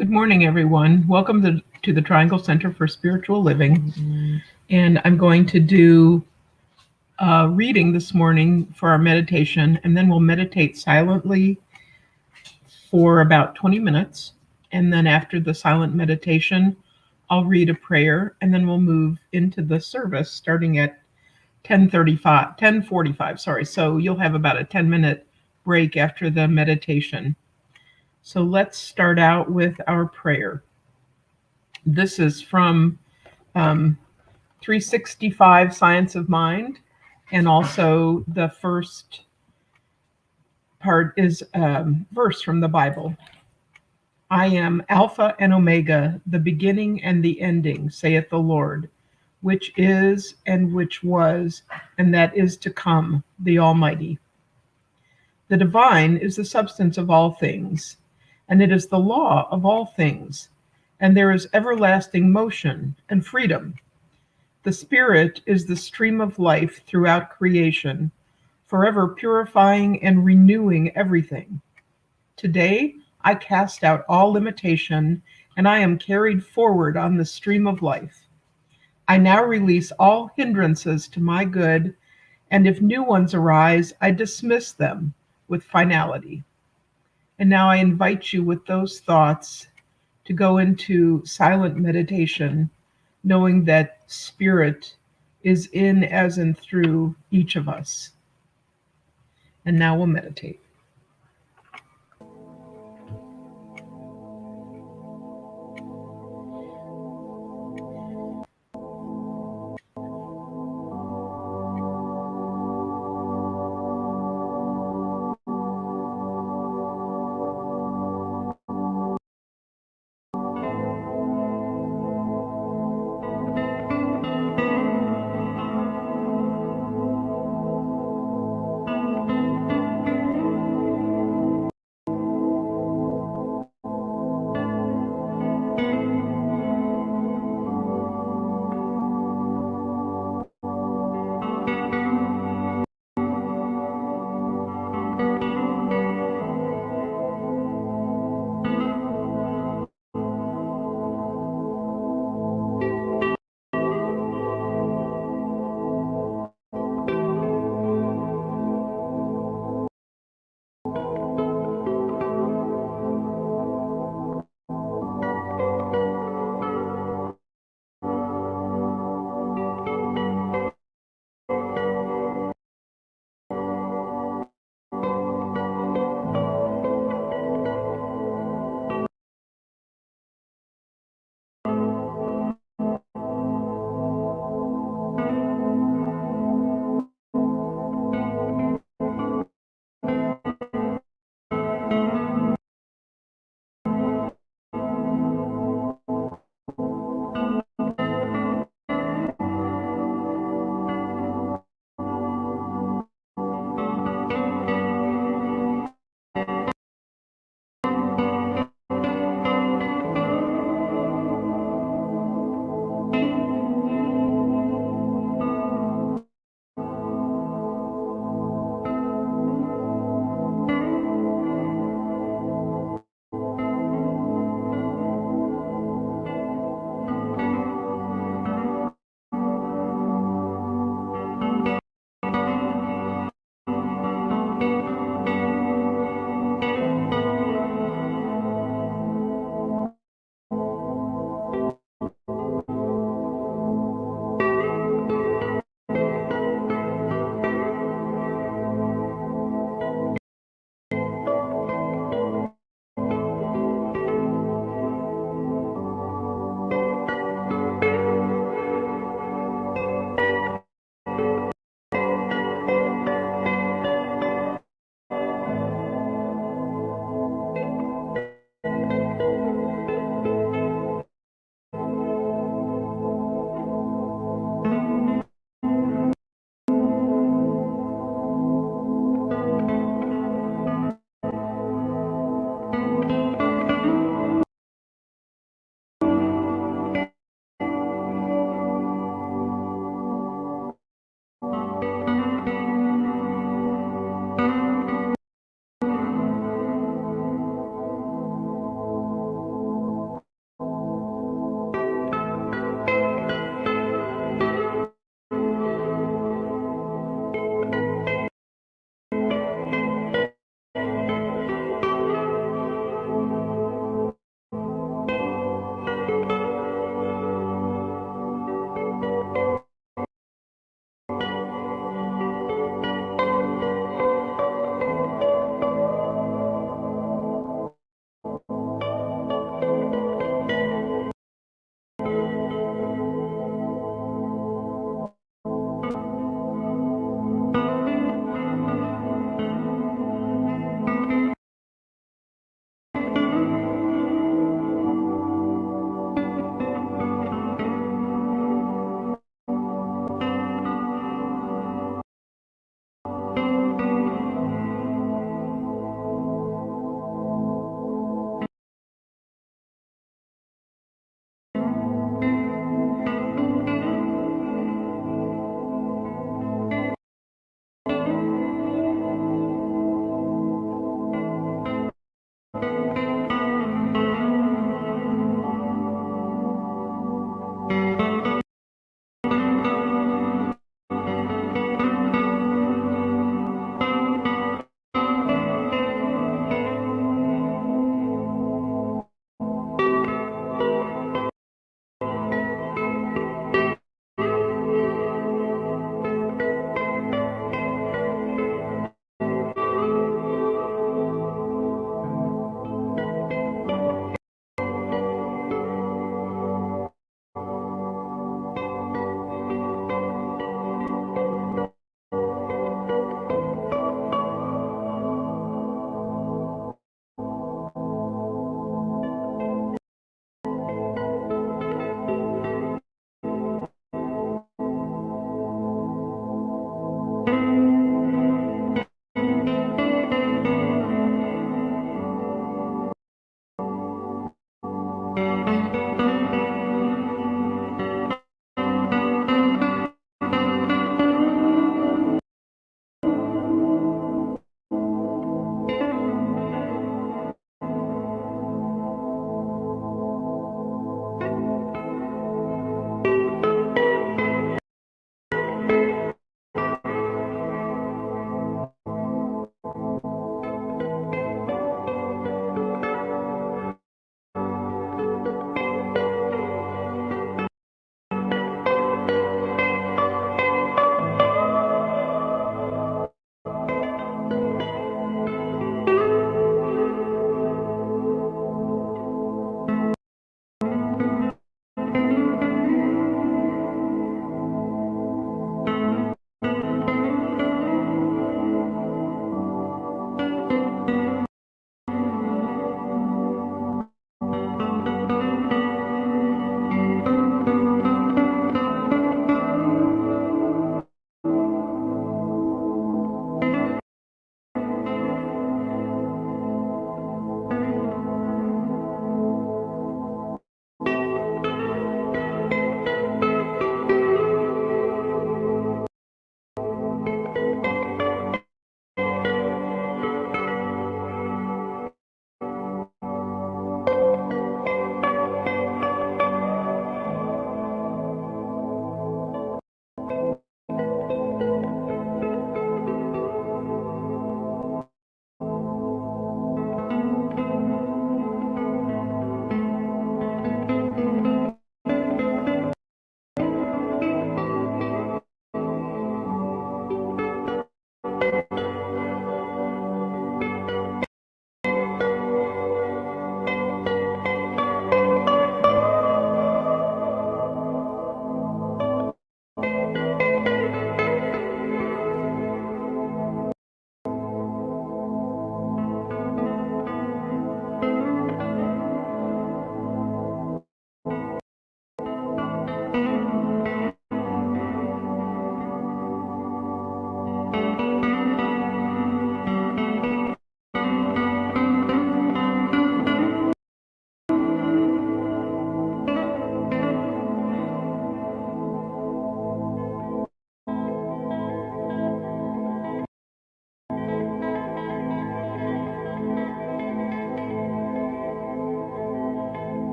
Good morning, everyone. Welcome to the Triangle Center for Spiritual Living. And I'm going to do a reading this morning for our meditation, and then we'll meditate silently for about 20 minutes. And then after the silent meditation, I'll read a prayer, and then we'll move into the service starting at 10:45. Sorry. So you'll have about a 10-minute break after the meditation. So let's start out with our prayer. This is from 365 Science of Mind, and also the first part is verse from the Bible. I am Alpha and Omega, the beginning and the ending, saith the Lord, which is and which was and that is to come, the Almighty. The divine is the substance of all things, and it is the law of all things, and there is everlasting motion and freedom. The Spirit is the stream of life throughout creation, forever purifying and renewing everything. Today, I cast out all limitation, and I am carried forward on the stream of life. I now release all hindrances to my good, and if new ones arise, I dismiss them with finality. And now I invite you with those thoughts to go into silent meditation, knowing that Spirit is in, as and through each of us. And now we'll meditate.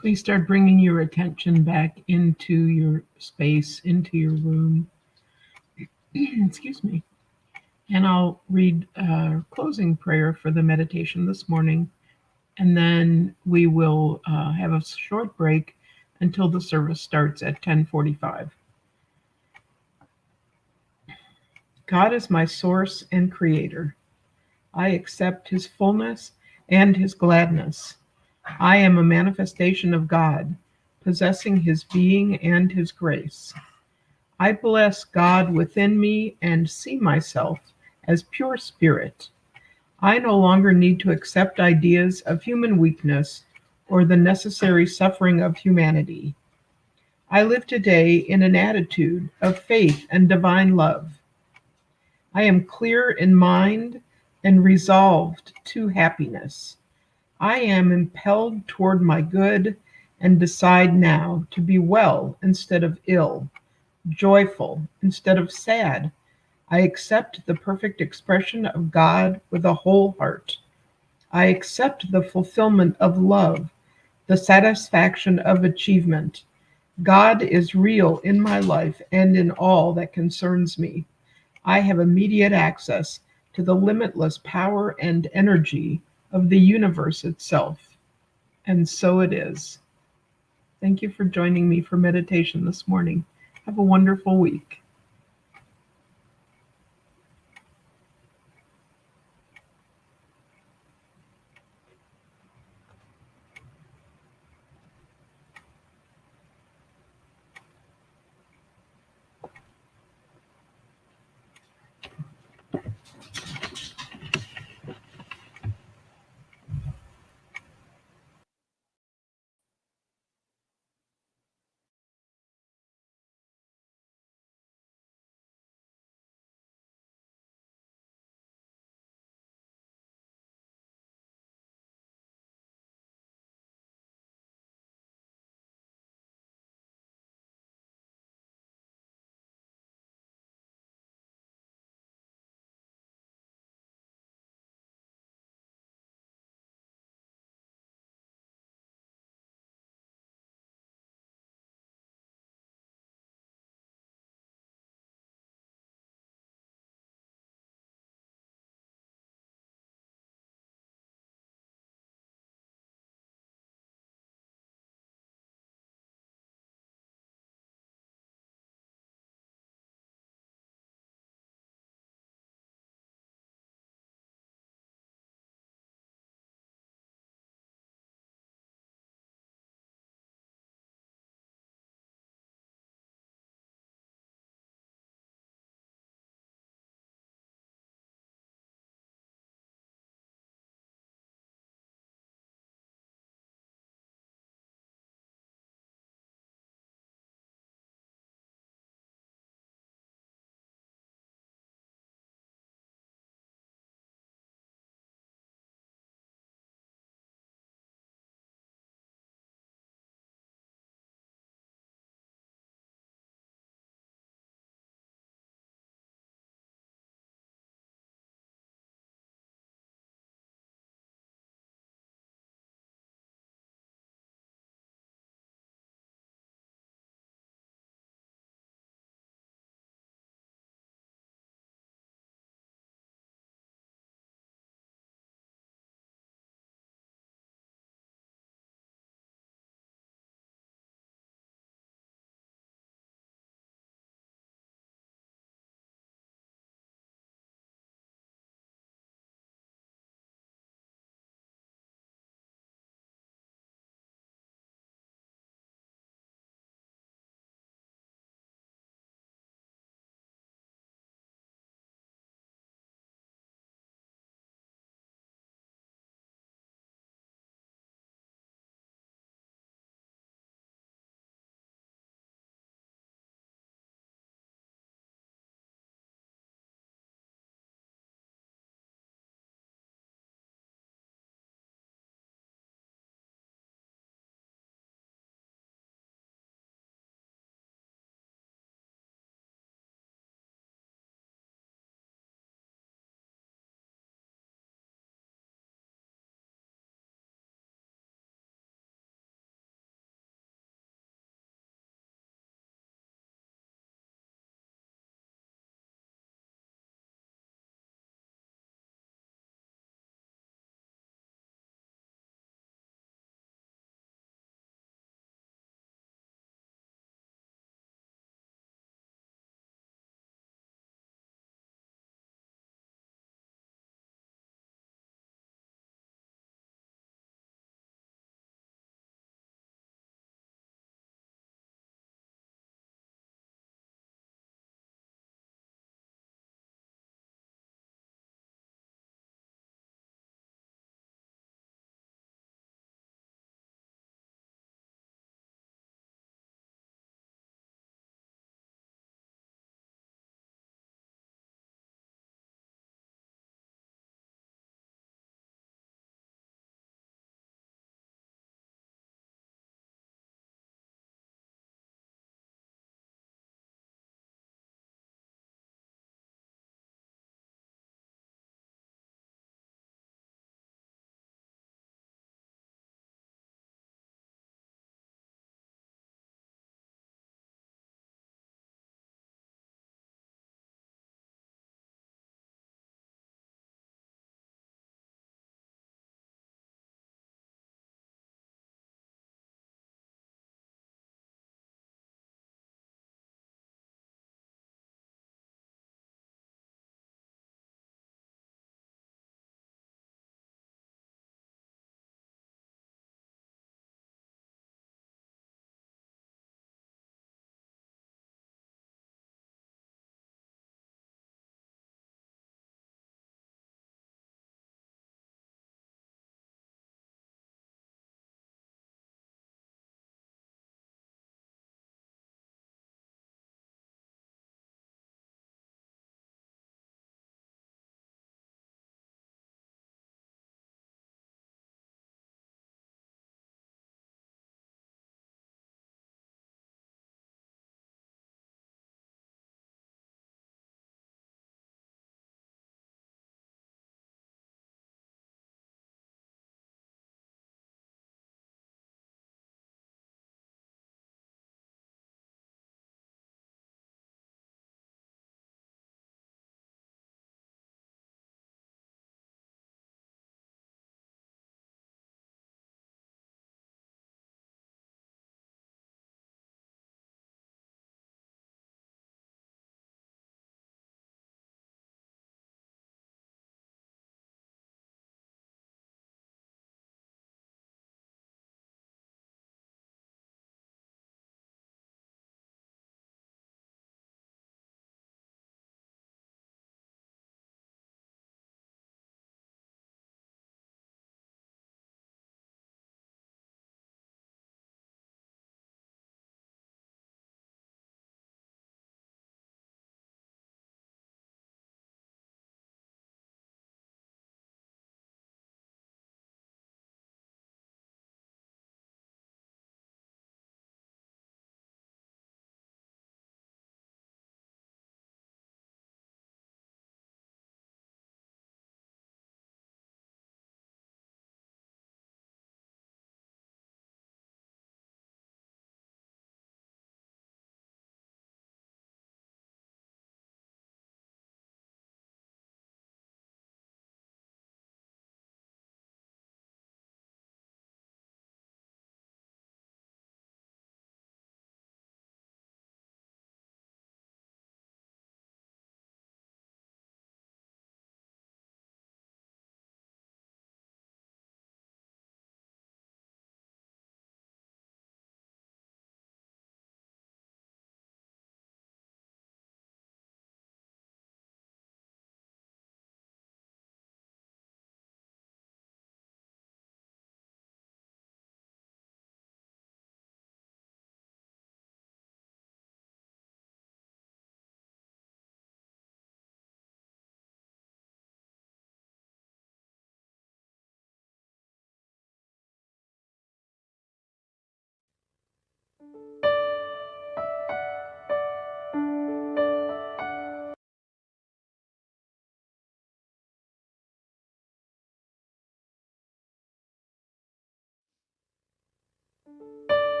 Please start bringing your attention back into your space, into your room. Excuse me. And I'll read a closing prayer for the meditation this morning, and then we will have a short break until the service starts at 10:45. God is my source and creator. I accept his fullness and his gladness. I am a manifestation of God, possessing his being and his grace. I bless God within me and see myself as pure spirit. I no longer need to accept ideas of human weakness or the necessary suffering of humanity. I live today in an attitude of faith and divine love. I am clear in mind and resolved to happiness. I am impelled toward my good and decide now to be well instead of ill, joyful instead of sad. I accept the perfect expression of God with a whole heart. I accept the fulfillment of love, the satisfaction of achievement. God is real in my life and in all that concerns me. I have immediate access to the limitless power and energy of the universe itself. And so it is. Thank you for joining me for meditation this morning. Have a wonderful week.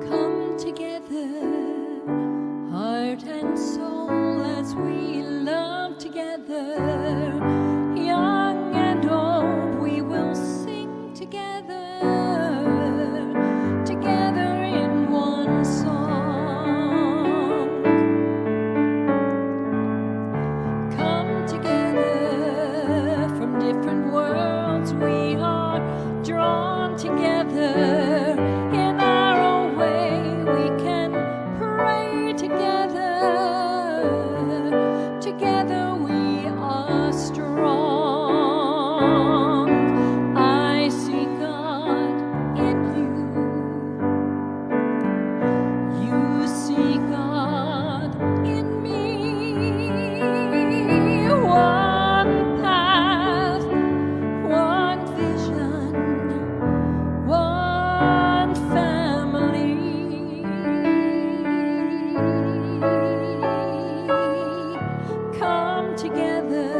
Come together, heart and soul, as we love together. Young and old, we will sing together, together in one song. Come together from different worlds, we are drawn together. In our own way, we can pray together. Together we are strong. I see God in you. You see God in me. One path, one vision, one family. Come together,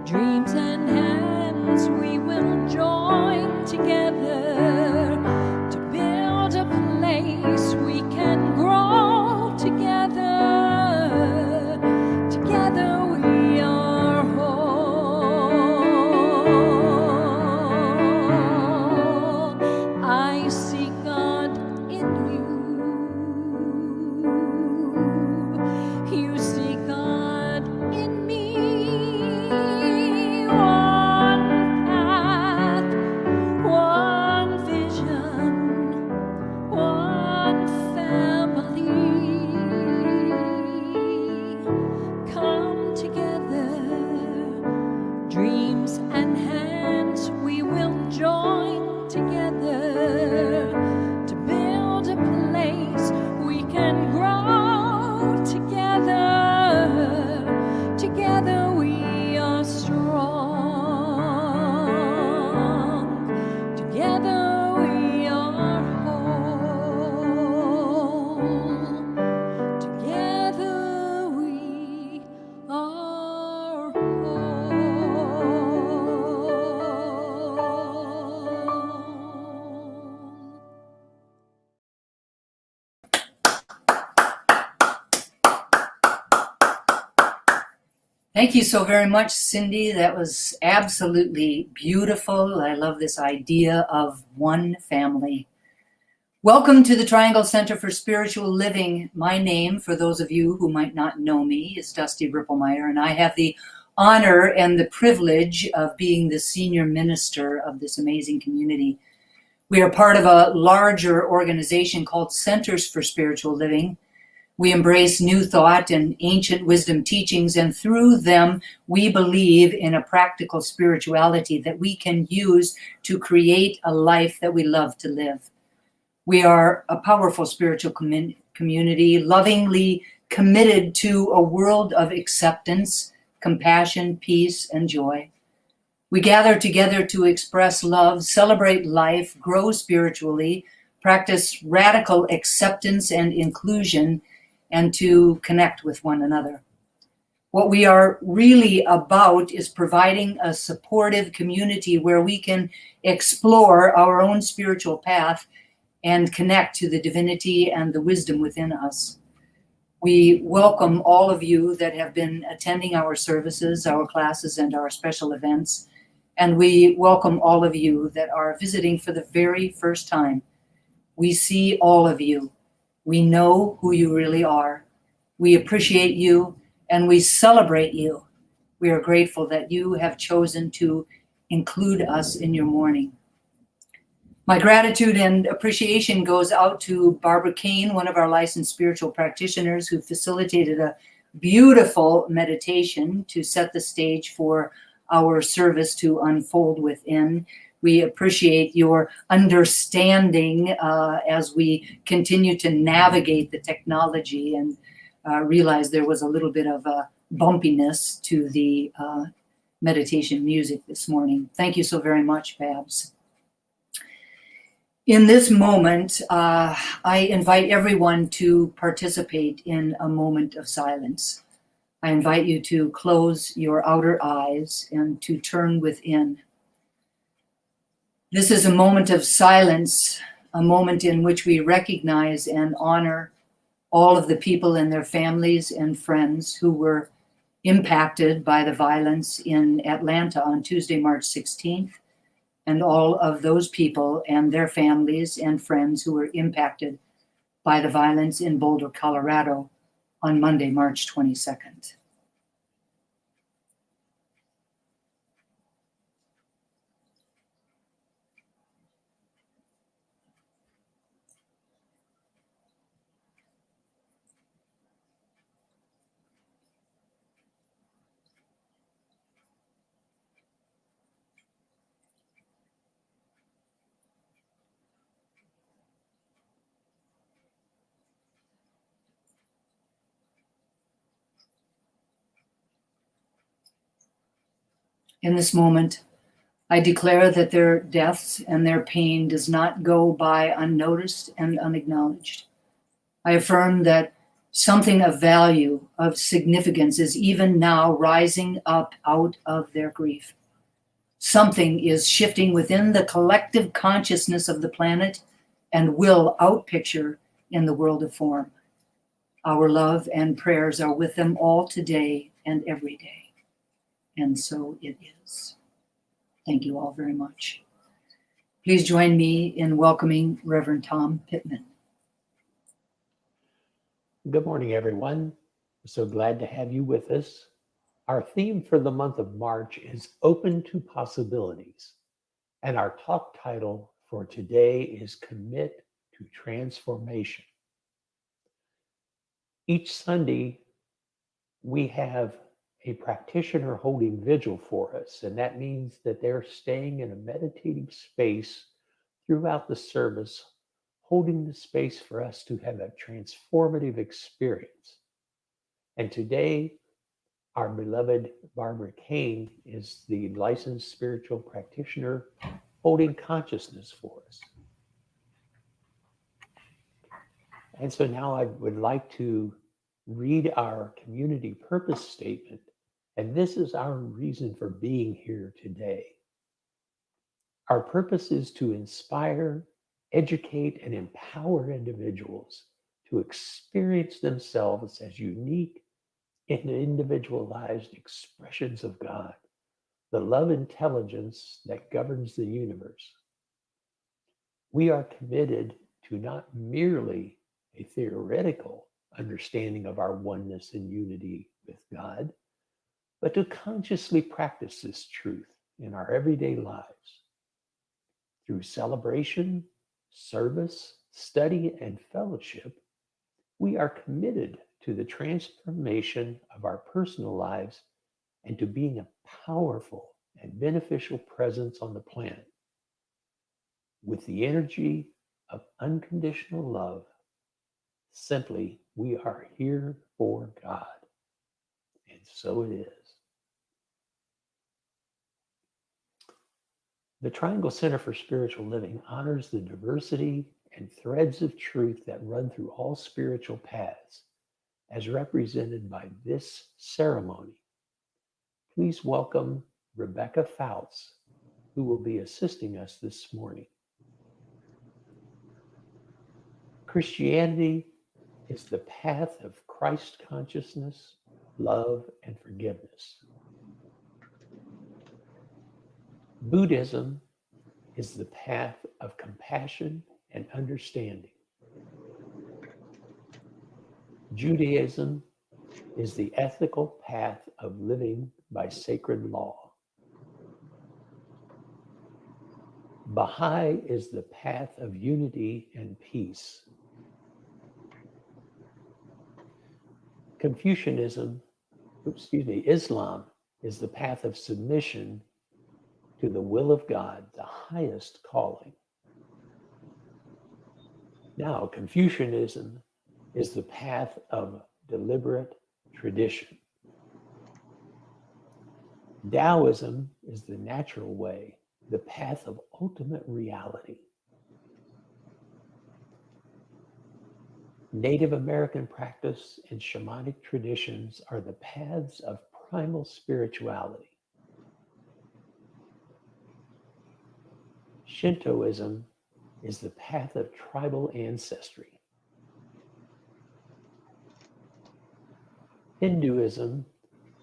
dreams and hands, we will join together to build a place we can grow together. Together we are whole. I see God in you. You see God in me. One path, one vision, one family. Come together, dreams and hands, we will join together to build a place we can grow together. Together we are strong. Together we are whole. Together we are whole. Thank you so very much, Cindy. That was absolutely beautiful. I love this idea of one family. Welcome to the Triangle Center for Spiritual Living. My name, for those of you who might not know me, is Dusty Rippelmeyer, and I have the honor and the privilege of being the senior minister of this amazing community. We are part of a larger organization called Centers for Spiritual Living. We embrace new thought and ancient wisdom teachings, and through them, we believe in a practical spirituality that we can use to create a life that we love to live. We are a powerful spiritual community, lovingly committed to a world of acceptance, compassion, peace, and joy. We gather together to express love, celebrate life, grow spiritually, practice radical acceptance and inclusion, and to connect with one another. What we are really about is providing a supportive community where we can explore our own spiritual path and connect to the divinity and the wisdom within us. We welcome all of you that have been attending our services, our classes, and our special events. And we welcome all of you that are visiting for the very first time. We see all of you. We know who you really are. We appreciate you and we celebrate you. We are grateful that you have chosen to include us in your morning. My gratitude and appreciation goes out to Barbara Kane, one of our licensed spiritual practitioners, who facilitated a beautiful meditation to set the stage for our service to unfold within. We appreciate your understanding as we continue to navigate the technology and realize there was a little bit of a bumpiness to the meditation music this morning. Thank you so very much, Babs. In this moment, I invite everyone to participate in a moment of silence. I invite you to close your outer eyes and to turn within. This is a moment of silence, a moment in which we recognize and honor all of the people and their families and friends who were impacted by the violence in Atlanta on Tuesday, March 16th, and all of those people and their families and friends who were impacted by the violence in Boulder, Colorado on Monday, March 22nd. In this moment, I declare that their deaths and their pain does not go by unnoticed and unacknowledged. I affirm that something of value, of significance, is even now rising up out of their grief. Something is shifting within the collective consciousness of the planet and will outpicture in the world of form. Our love and prayers are with them all today and every day. And so it is. Thank you all very much. Please join me in welcoming Reverend Tom Pittman. Good morning, everyone. We're so glad to have you with us. Our theme for the month of March is Open to Possibilities, and our talk title for today is Commit to Transformation. Each Sunday, we have a practitioner holding vigil for us, and that means that they're staying in a meditative space throughout the service, holding the space for us to have a transformative experience. And today, our beloved Barbara Kane is the licensed spiritual practitioner holding consciousness for us. And so now I would like to read our community purpose statement, and this is our reason for being here today. Our purpose is to inspire, educate, and empower individuals to experience themselves as unique and individualized expressions of God, the love intelligence that governs the universe. We are committed to not merely a theoretical understanding of our oneness and unity with God, but to consciously practice this truth in our everyday lives. Through celebration, service, study, and fellowship, we are committed to the transformation of our personal lives and to being a powerful and beneficial presence on the planet. With the energy of unconditional love, simply, we are here for God. And so it is. The Triangle Center for Spiritual Living honors the diversity and threads of truth that run through all spiritual paths, as represented by this ceremony. Please welcome Rebecca Fouts, who will be assisting us this morning. Christianity is the path of Christ consciousness, love, and forgiveness. Buddhism is the path of compassion and understanding. Judaism is the ethical path of living by sacred law. Baha'i is the path of unity and peace. Islam is the path of submission to the will of God, the highest calling. Now, Confucianism is the path of deliberate tradition. Taoism is the natural way, the path of ultimate reality. Native American practice and shamanic traditions are the paths of primal spirituality. Shintoism is the path of tribal ancestry. Hinduism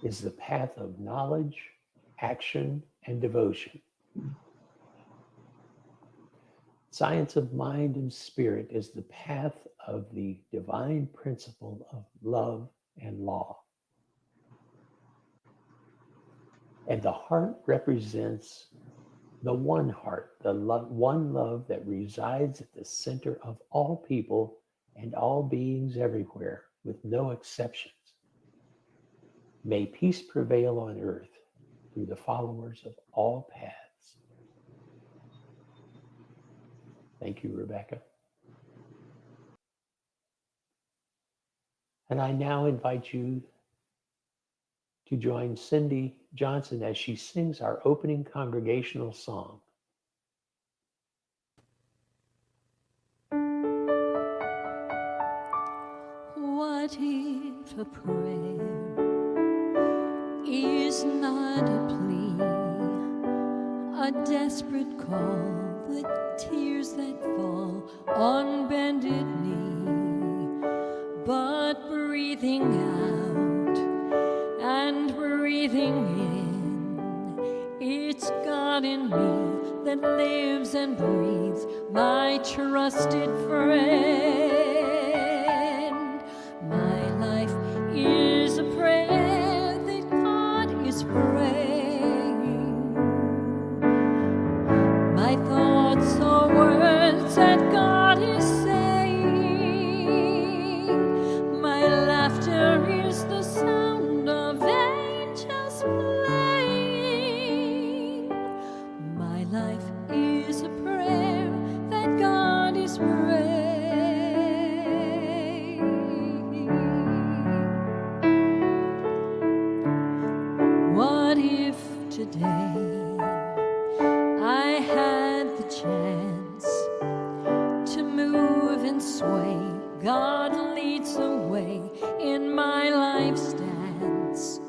is the path of knowledge, action, and devotion. Science of mind and spirit is the path of the divine principle of love and law. And the heart represents the one heart, the one love that resides at the center of all people and all beings everywhere, with no exceptions. May peace prevail on earth through the followers of all paths. Thank you, Rebecca. And I now invite you to join Cindy Johnson as she sings our opening congregational song. What if a prayer is not a plea, a desperate call, the tears that fall on bended knee, but breathing out and breathing in, it's God in me that lives and breathes, my trusted friend. My life is a prayer that God is praying. My thoughts are words that God is saying. My laughter is the sound of angels playing. My life is a prayer that God is praying. What if today I had the chance to move and sway? God leads the way in my life's dance.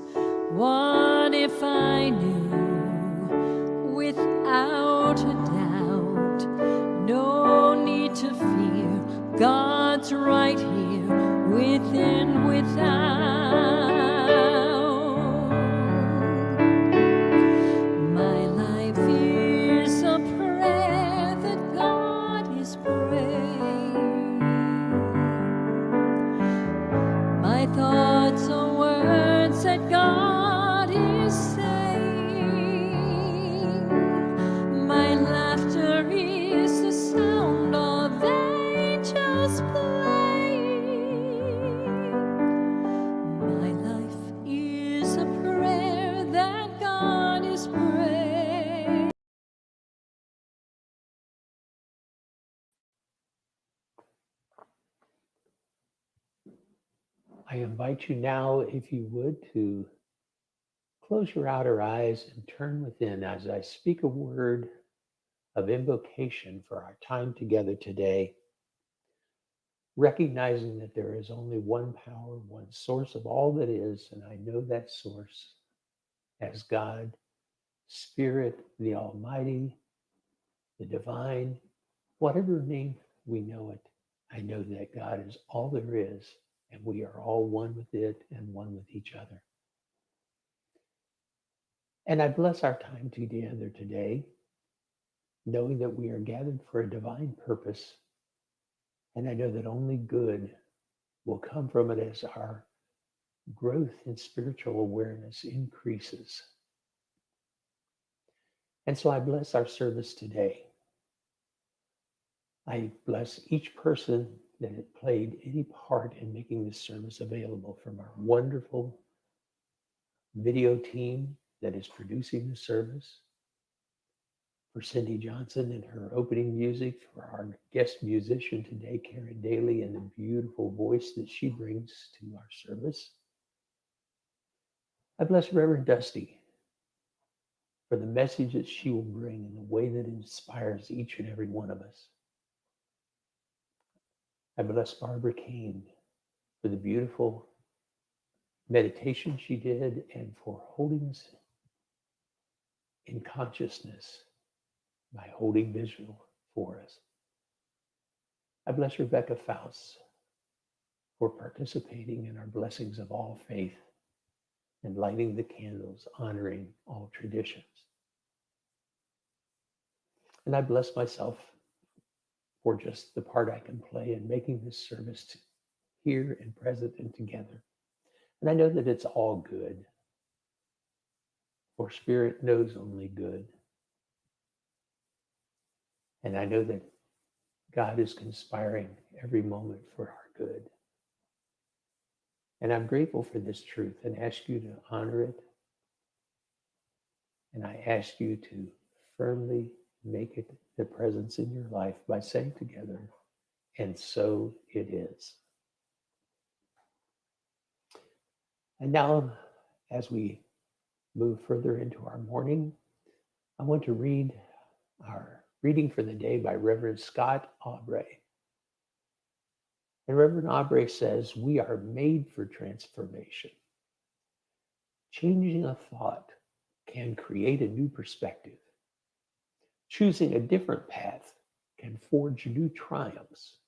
What if I knew without a doubt, no need to fear, God's right here, within, without. My life is a prayer that God is praying. My thoughts are words that God is saying. My laughter is the sound of angels playing. My life is a prayer that God is praying. I invite you now, if you would, to close your outer eyes and turn within as I speak a word of invocation for our time together today, recognizing that there is only one power, one source of all that is, and I know that source as God, Spirit, the Almighty, the Divine, whatever name we know it. I know that God is all there is, and we are all one with it and one with each other. And I bless our time together today, knowing that we are gathered for a divine purpose. And I know that only good will come from it as our growth in spiritual awareness increases. And so I bless our service today. I bless each person that had played any part in making this service available, from our wonderful video team that is producing the service, for Cindy Johnson and her opening music, for our guest musician today, Cary Daly, and the beautiful voice that she brings to our service. I bless Reverend Dusty for the message that she will bring in the way that inspires each and every one of us. I bless Barbara Kane for the beautiful meditation she did and for holding us in consciousness by holding visual for us. I bless Rebecca Faust for participating in our blessings of all faith and lighting the candles, honoring all traditions. And I bless myself for just the part I can play in making this service here and present and together. And I know that it's all good, for Spirit knows only good. And I know that God is conspiring every moment for our good. And I'm grateful for this truth and ask you to honor it. And I ask you to firmly make it the presence in your life by saying together, and so it is. And now, as we move further into our morning, I want to read our reading for the day by Reverend Scott Aubrey. And Reverend Aubrey says, we are made for transformation. Changing a thought can create a new perspective. Choosing a different path can forge new triumphs.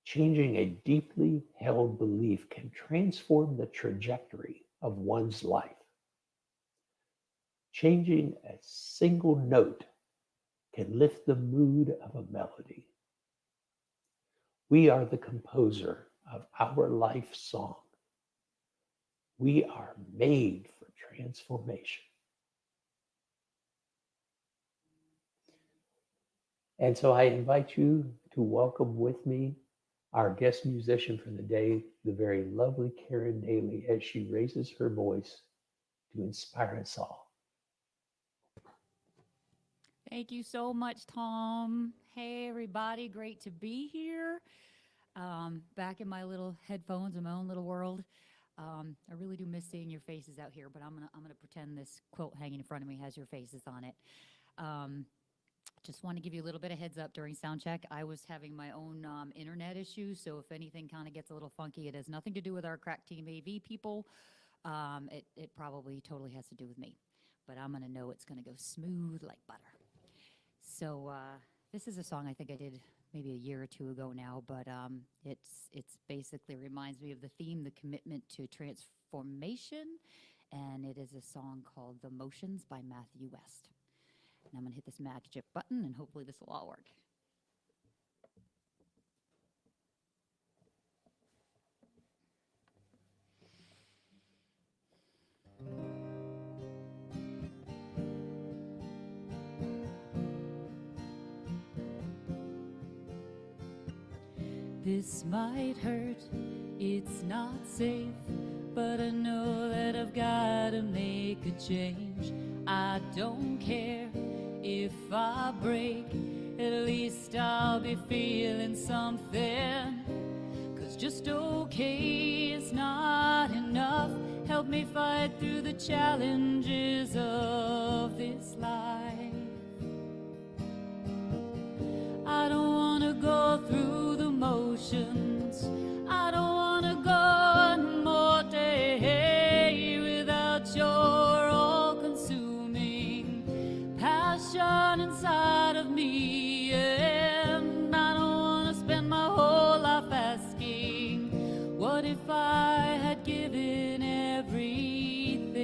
Changing a deeply held belief can transform the trajectory of one's life. Changing a single note can lift the mood of a melody. We are the composer of our life song. We are made for transformation. And so I invite you to welcome with me our guest musician for the day, the very lovely Karen Daly, as she raises her voice to inspire us all. Thank you so much, Tom. Hey, everybody. Great to be here. Back in my little headphones in my own little world. I really do miss seeing your faces out here, but I'm gonna pretend this quilt hanging in front of me has your faces on it. Just want to give you a little bit of heads up during sound check. I was having my own internet issues, so if anything kind of gets a little funky, it has nothing to do with our Crack Team AV people. It probably totally has to do with me, but I'm gonna know it's gonna go smooth like butter. So this is a song I think I did maybe a year or two ago now, but it's basically reminds me of the theme, the commitment to transformation, and it is a song called The Motions by Matthew West. And I'm gonna hit this magic button and hopefully this will all work. This might hurt, it's not safe, but I know that I've gotta make a change. I don't care if I break, at least I'll be feeling something. 'Cause just okay is not enough. Help me fight through the challenges of this life. I don't wanna go through the motions. I don't wanna go one more day without your all-consuming passion inside of me. And I don't wanna spend my whole life asking, what if I had given everything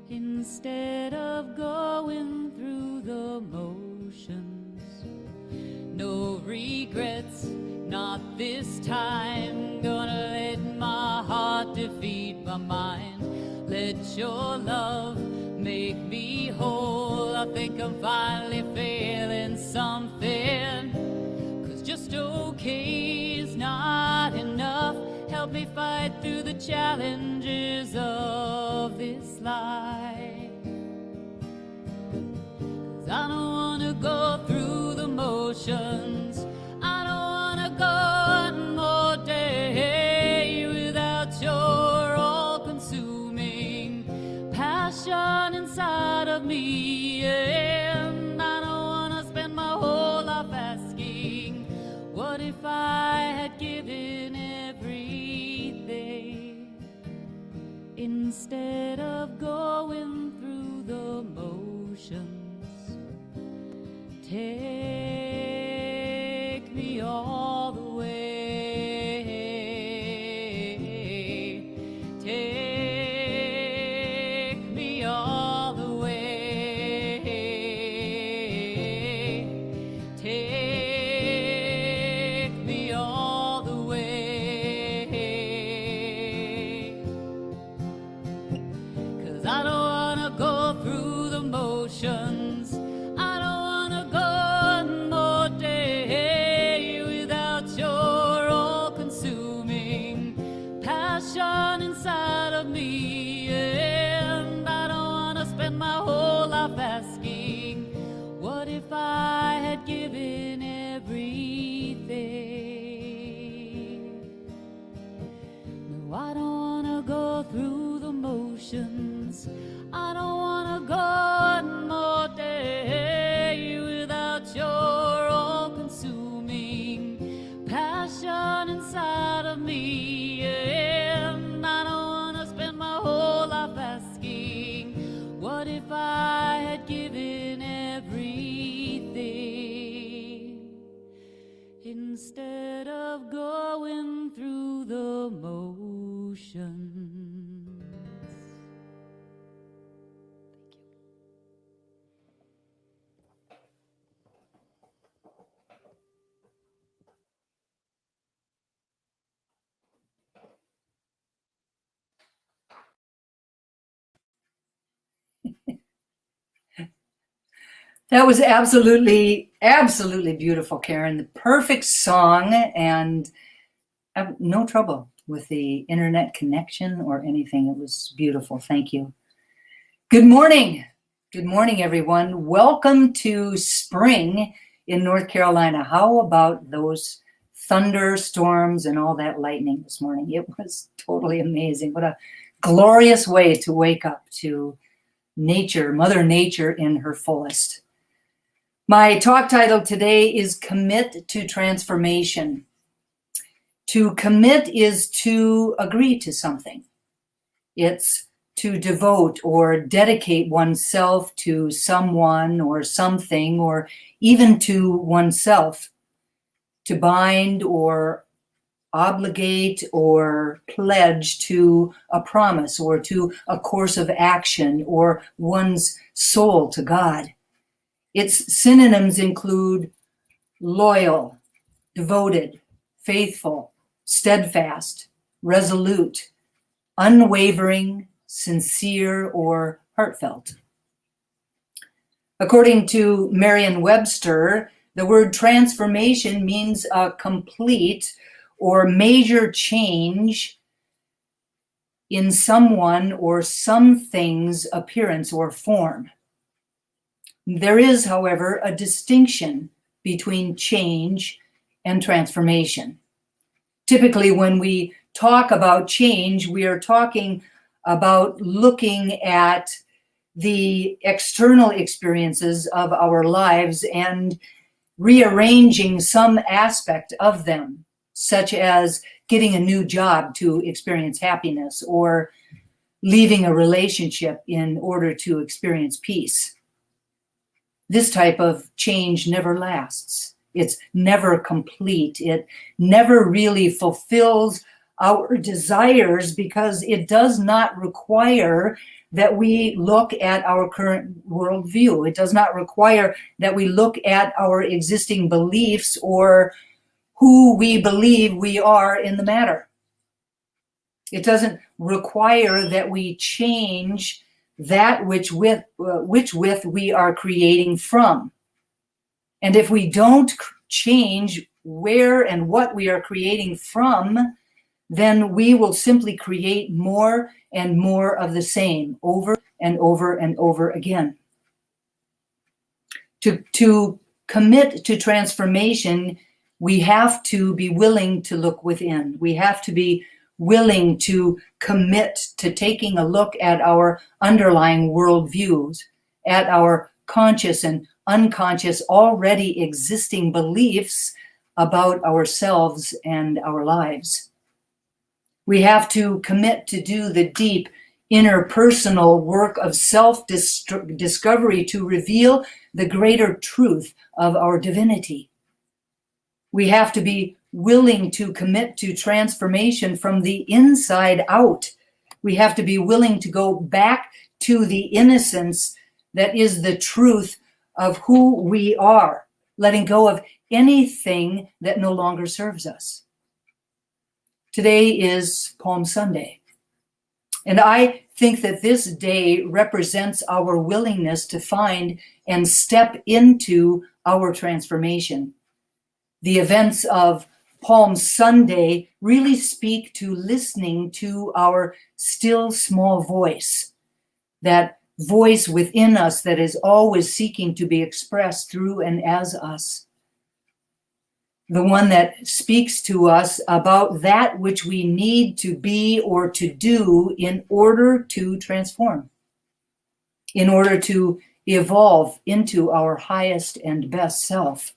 instead of going through the motions? No regrets, not this time. Gonna let my heart defeat my mind. Let your love make me whole. I think I'm finally feeling something. 'Cause just okay is not enough. Help me fight through the challenges of this life. 'Cause I don't wanna go through the motions. I don't wanna go one more day without your all-consuming passion me, and I don't want to spend my whole life asking, what if I had given everything? No, I don't want to go through the motions. I don't want to go one more day without your all-consuming passion inside of me. And I don't want to spend my whole life asking, what if I had given everything instead of going through the motions? That was absolutely, absolutely beautiful, Karen. The perfect song, and I have no trouble with the internet connection or anything. It was beautiful. Thank you. Good morning. Good morning, everyone. Welcome to spring in North Carolina. How about those thunderstorms and all that lightning this morning? It was totally amazing. What a glorious way to wake up to nature, Mother Nature in her fullest. My talk title today is Commit to Transformation. To commit is to agree to something. It's to devote or dedicate oneself to someone or something, or even to oneself. To bind or obligate or pledge to a promise or to a course of action or one's soul to God. Its synonyms include loyal, devoted, faithful, steadfast, resolute, unwavering, sincere, or heartfelt. According to Merriam-Webster, the word transformation means a complete or major change in someone or something's appearance or form. There is, however, a distinction between change and transformation. Typically, when we talk about change, we are talking about looking at the external experiences of our lives and rearranging some aspect of them, such as getting a new job to experience happiness or leaving a relationship in order to experience peace. This type of change never lasts. It's never complete. It never really fulfills our desires because it does not require that we look at our current worldview. It does not require that we look at our existing beliefs or who we believe we are in the matter. It doesn't require that we change that which with we are creating from. And if we don't change where and what we are creating from, then we will simply create more and more of the same over and over and over again. To commit to transformation, we have to be willing to look within. We have to be willing to commit to taking a look at our underlying worldviews, at our conscious and unconscious already existing beliefs about ourselves and our lives. We have to commit to do the deep interpersonal work of self-discovery to reveal the greater truth of our divinity. We have to be willing to commit to transformation from the inside out. We have to be willing to go back to the innocence that is the truth of who we are, letting go of anything that no longer serves us. Today is Palm Sunday, and I think that this day represents our willingness to find and step into our transformation. The events of Palm Sunday really speak to listening to our still small voice, that voice within us that is always seeking to be expressed through and as us. The one that speaks to us about that which we need to be or to do in order to transform, in order to evolve into our highest and best self.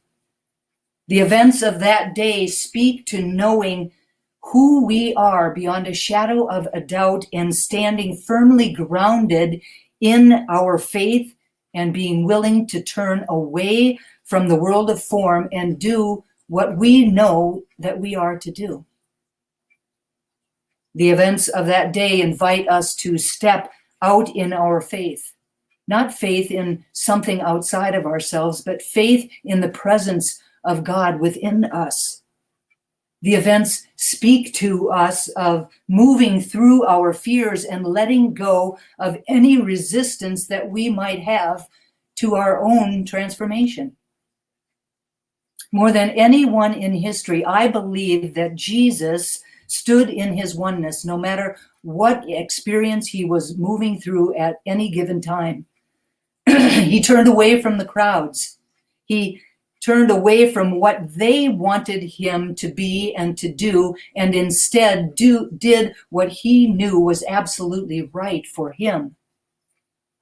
The events of that day speak to knowing who we are beyond a shadow of a doubt and standing firmly grounded in our faith and being willing to turn away from the world of form and do what we know that we are to do. The events of that day invite us to step out in our faith, not faith in something outside of ourselves, but faith in the presence of God within us. The events speak to us of moving through our fears and letting go of any resistance that we might have to our own transformation. More than anyone in history, I believe that Jesus stood in his oneness, no matter what experience he was moving through at any given time. He turned away from the crowds. He turned away from what they wanted him to be and to do, and instead did what he knew was absolutely right for him.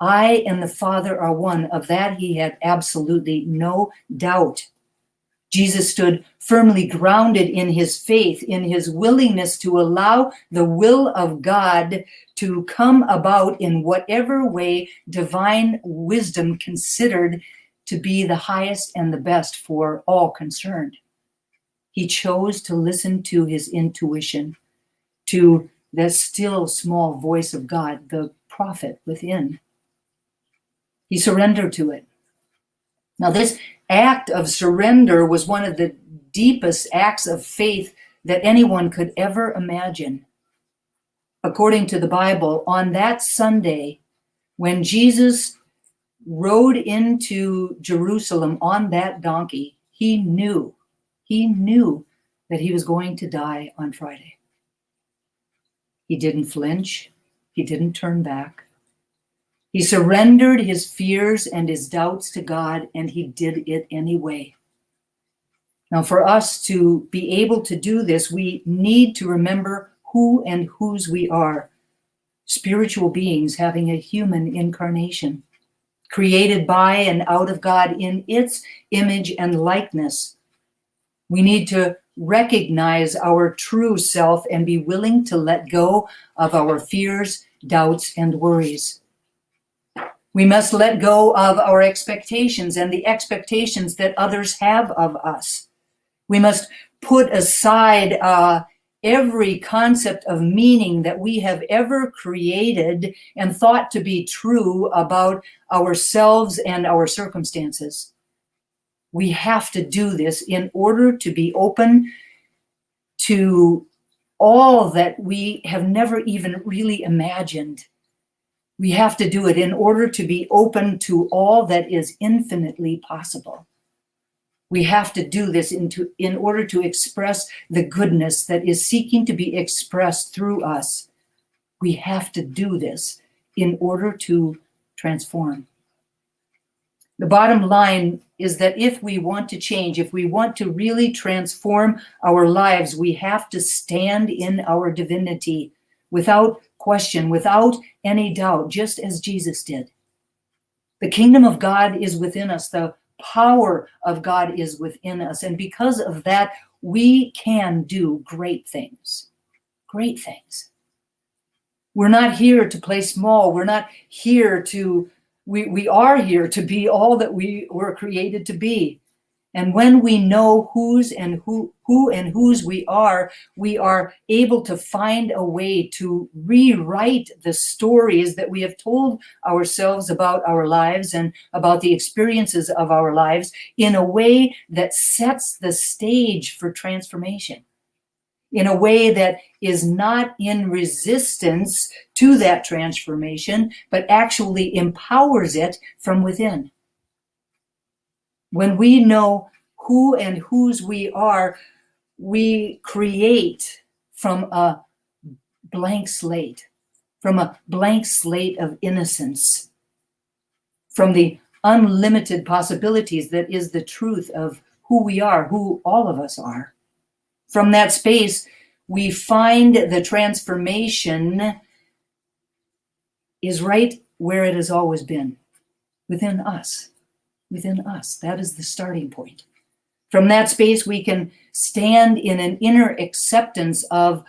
I and the Father are one. Of that he had absolutely no doubt. Jesus stood firmly grounded in his faith, in his willingness to allow the will of God to come about in whatever way divine wisdom considered to be the highest and the best for all concerned. He chose to listen to his intuition, to the still small voice of God, the prophet within. He surrendered to it. Now, this act of surrender was one of the deepest acts of faith that anyone could ever imagine. According to the Bible, on that Sunday, when Jesus rode into Jerusalem on that donkey, he knew that he was going to die on Friday. He didn't flinch. He didn't turn back. He surrendered his fears and his doubts to God, and he did it anyway. Now, for us to be able to do this, we need to remember who and whose we are. Spiritual beings having a human incarnation, created by and out of God in its image and likeness. We need to recognize our true self and be willing to let go of our fears, doubts, and worries. We must let go of our expectations and the expectations that others have of us. We must put aside every concept of meaning that we have ever created and thought to be true about ourselves and our circumstances. We have to do this in order to be open to all that we have never even really imagined. We have to do it in order to be open to all that is infinitely possible. We have to do this in order to express the goodness that is seeking to be expressed through us. We have to do this in order to transform. The bottom line is that if we want to change, if we want to really transform our lives, we have to stand in our divinity without question, without any doubt, just as Jesus did. The kingdom of God is within us. The power of God is within us. And because of that, we can do great things. Great things. We're not here to play small. We're not here to, we are here to be all that we were created to be. And when we know who and whose we are able to find a way to rewrite the stories that we have told ourselves about our lives and about the experiences of our lives in a way that sets the stage for transformation, in a way that is not in resistance to that transformation, but actually empowers it from within. When we know who and whose we are, we create from a blank slate, from a blank slate of innocence, from the unlimited possibilities that is the truth of who we are, who all of us are. From that space, we find the transformation is right where it has always been, within us. Within us. That is the starting point. From that space, we can stand in an inner acceptance of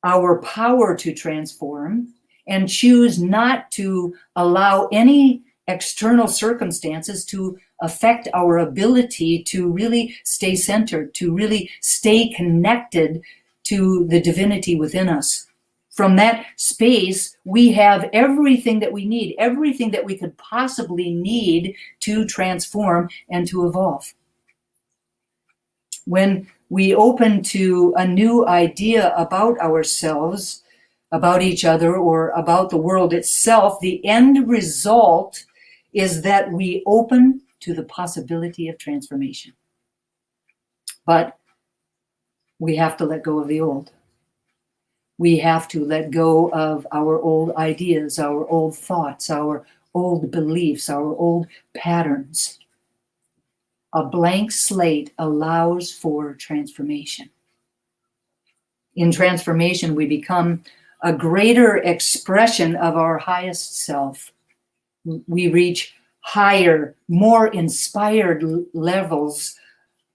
our power to transform and choose not to allow any external circumstances to affect our ability to really stay centered, to really stay connected to the divinity within us. From that space, we have everything that we need, everything that we could possibly need to transform and to evolve. When we open to a new idea about ourselves, about each other, or about the world itself, the end result is that we open to the possibility of transformation. But we have to let go of the old. We have to let go of our old ideas, our old thoughts, our old beliefs, our old patterns. A blank slate allows for transformation. In transformation, we become a greater expression of our highest self. We reach higher, more inspired levels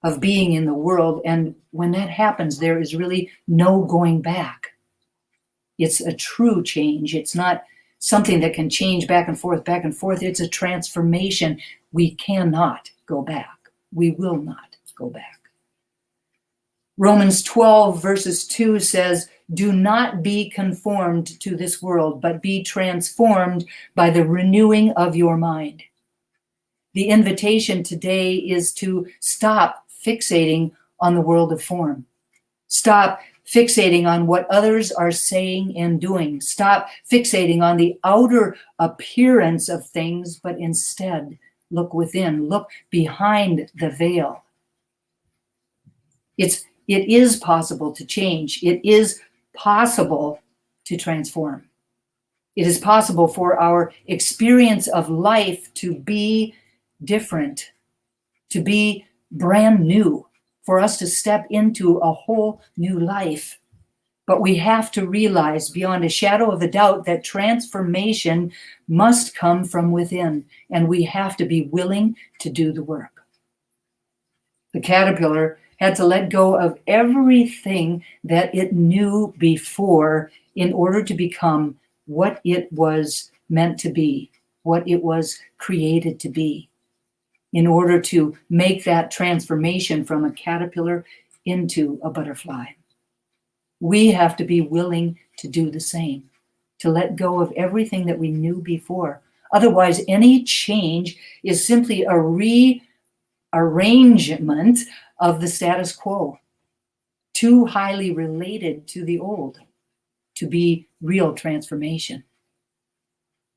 of being in the world. And when that happens, there is really no going back. It's a true change. It's not something that can change back and forth, back and forth. It's a transformation. We cannot go back. We will not go back. Romans 12 verses 2 says, "Do not be conformed to this world, but be transformed by the renewing of your mind." The invitation today is to stop fixating on the world of form. Stop fixating on what others are saying and doing. Stop fixating on the outer appearance of things, but instead look within, look behind the veil. It is possible to change. It is possible to transform. It is possible for our experience of life to be different, to be brand new, for us to step into a whole new life. But we have to realize beyond a shadow of a doubt that transformation must come from within, and we have to be willing to do the work. The caterpillar had to let go of everything that it knew before in order to become what it was meant to be, what it was created to be, in order to make that transformation from a caterpillar into a butterfly. We have to be willing to do the same, to let go of everything that we knew before. Otherwise, any change is simply a rearrangement of the status quo, too highly related to the old to be real transformation.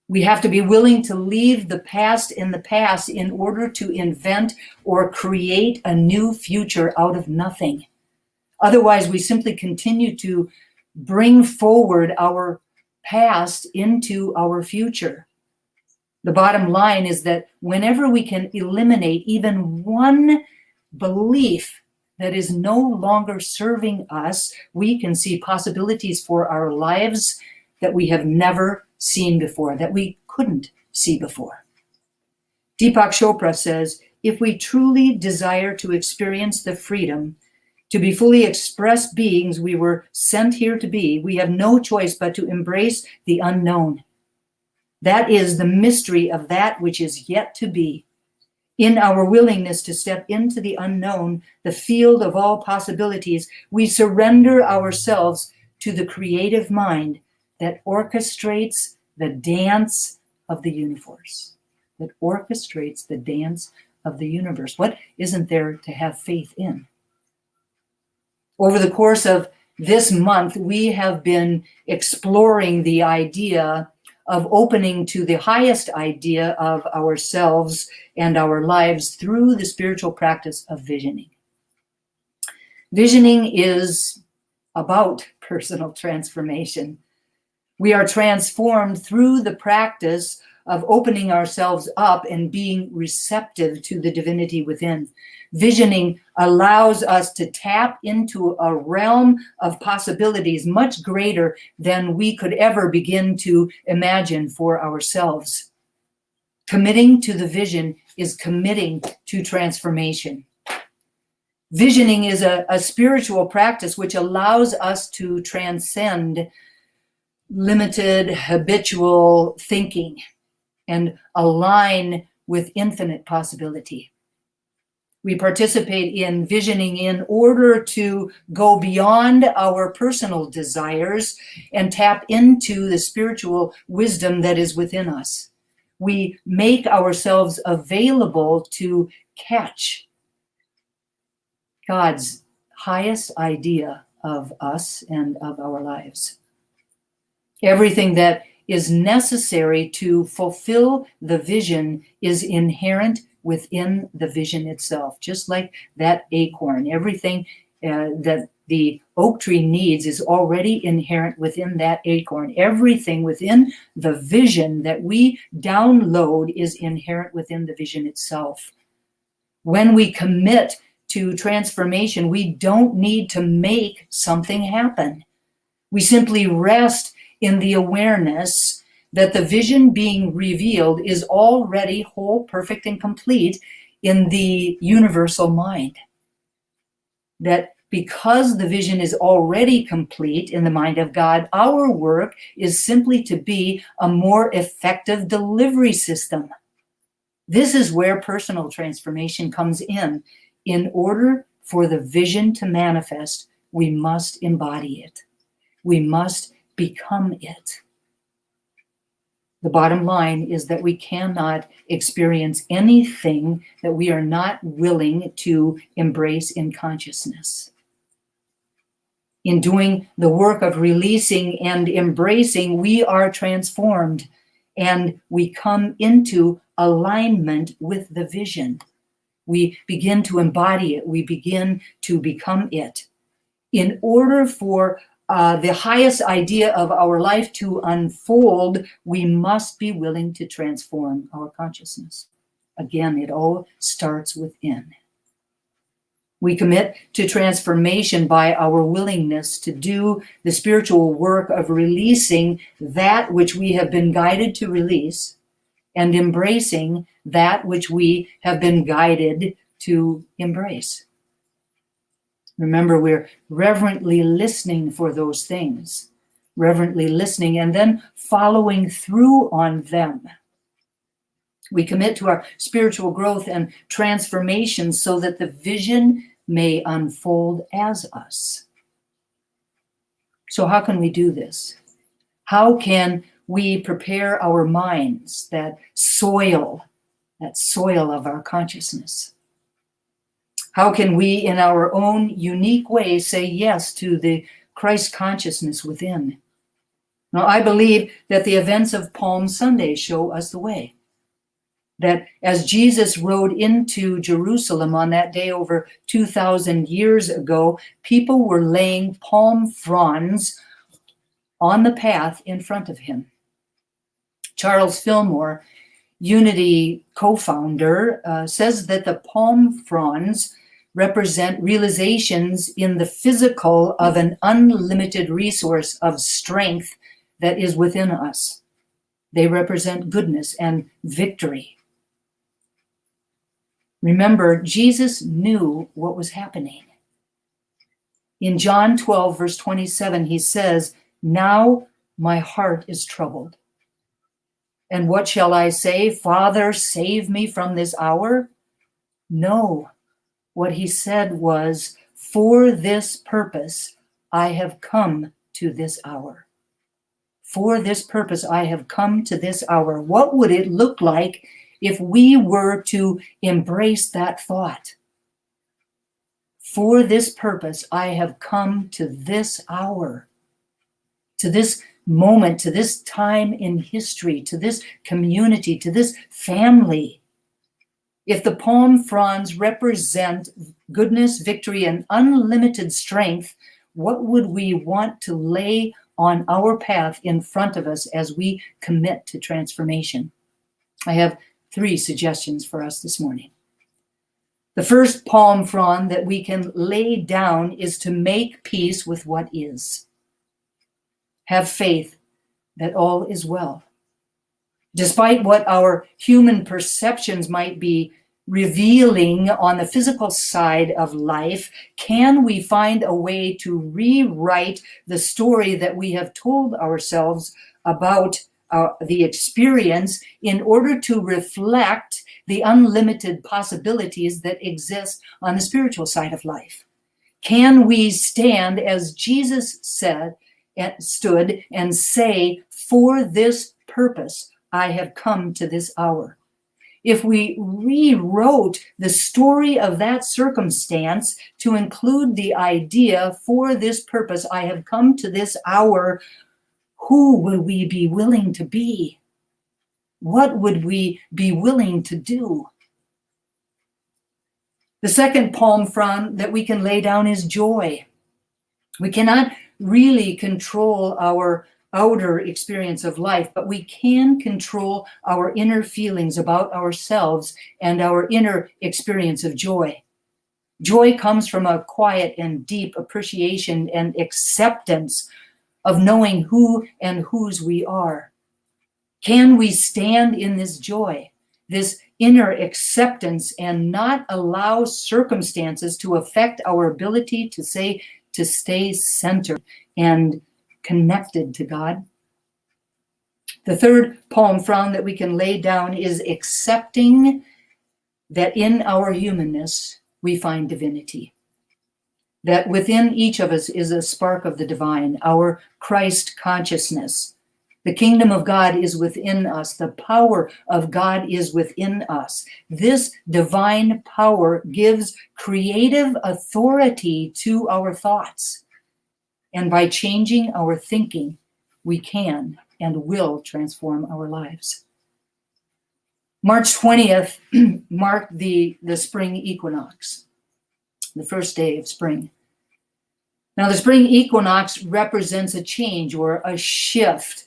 We have to be willing to leave the past in the past in order to invent or create a new future out of nothing. Otherwise, we simply continue to bring forward our past into our future. The bottom line is that whenever we can eliminate even one belief that is no longer serving us, we can see possibilities for our lives that we have never seen before, that we couldn't see before. Deepak Chopra says, if we truly desire to experience the freedom to be fully expressed beings we were sent here to be, we have no choice but to embrace the unknown. That is the mystery of that which is yet to be. In our willingness to step into the unknown, the field of all possibilities, we surrender ourselves to the creative mind that orchestrates the dance of the universe. That orchestrates the dance of the universe. What isn't there to have faith in? Over the course of this month, we have been exploring the idea of opening to the highest idea of ourselves and our lives through the spiritual practice of visioning. Visioning is about personal transformation. We are transformed through the practice of opening ourselves up and being receptive to the divinity within. Visioning allows us to tap into a realm of possibilities much greater than we could ever begin to imagine for ourselves. Committing to the vision is committing to transformation. Visioning is a spiritual practice which allows us to transcend limited habitual thinking and align with infinite possibility. We participate in visioning in order to go beyond our personal desires and tap into the spiritual wisdom that is within us. We make ourselves available to catch God's highest idea of us and of our lives. Everything that is necessary to fulfill the vision is inherent within the vision itself, just like that acorn. Everything that the oak tree needs is already inherent within that acorn. Everything within the vision that we download is inherent within the vision itself. When we commit to transformation, we don't need to make something happen. We simply rest in the awareness that the vision being revealed is already whole, perfect, and complete in the universal mind. That because the vision is already complete in the mind of God, our work is simply to be a more effective delivery system. This is where personal transformation comes in. In order for the vision to manifest, we must embody it. We must become it. The bottom line is that we cannot experience anything that we are not willing to embrace in consciousness. In doing the work of releasing and embracing, we are transformed and we come into alignment with the vision. We begin to embody it. We begin to become it. In order for the highest idea of our life to unfold, we must be willing to transform our consciousness. Again, it all starts within. We commit to transformation by our willingness to do the spiritual work of releasing that which we have been guided to release and embracing that which we have been guided to embrace. Remember, we're reverently listening for those things, reverently listening and then following through on them. We commit to our spiritual growth and transformation so that the vision may unfold as us. So how can we do this? How can we prepare our minds, that soil of our consciousness? How can we, in our own unique way, say yes to the Christ consciousness within? Now, I believe that the events of Palm Sunday show us the way. That as Jesus rode into Jerusalem on that day over 2,000 years ago, people were laying palm fronds on the path in front of him. Charles Fillmore, Unity co-founder, says that the palm fronds represent realizations in the physical of an unlimited resource of strength that is within us. They represent goodness and victory. Remember, Jesus knew what was happening. In John 12, verse 27, he says, "Now my heart is troubled. And what shall I say? Father, save me from this hour?" No. What he said was, "For this purpose I have come to this hour. For this purpose I have come to this hour." What would it look like if we were to embrace that thought? For this purpose I have come to this hour, to this moment, to this time in history, to this community, to this family. If the palm fronds represent goodness, victory, and unlimited strength, what would we want to lay on our path in front of us as we commit to transformation? I have 3 suggestions for us this morning. The first palm frond that we can lay down is to make peace with what is. Have faith that all is well. Despite what our human perceptions might be revealing on the physical side of life, can we find a way to rewrite the story that we have told ourselves about the experience in order to reflect the unlimited possibilities that exist on the spiritual side of life? Can we stand as Jesus stood and say, "For this purpose I have come to this hour"? If we rewrote the story of that circumstance to include the idea, "For this purpose I have come to this hour," who would we be willing to be? What would we be willing to do? The second palm frond that we can lay down is joy. We cannot really control our outer experience of life, but we can control our inner feelings about ourselves and our inner experience of joy. Joy comes from a quiet and deep appreciation and acceptance of knowing who and whose we are. Can we stand in this joy, this inner acceptance, and not allow circumstances to affect our ability to stay centered and connected to God? The third palm frond that we can lay down is accepting that in our humanness we find divinity. That within each of us is a spark of the divine, our Christ consciousness. The kingdom of God is within us. The power of God is within us. This divine power gives creative authority to our thoughts. And by changing our thinking, we can and will transform our lives. March 20th marked the spring equinox, the first day of spring. Now, the spring equinox represents a change or a shift,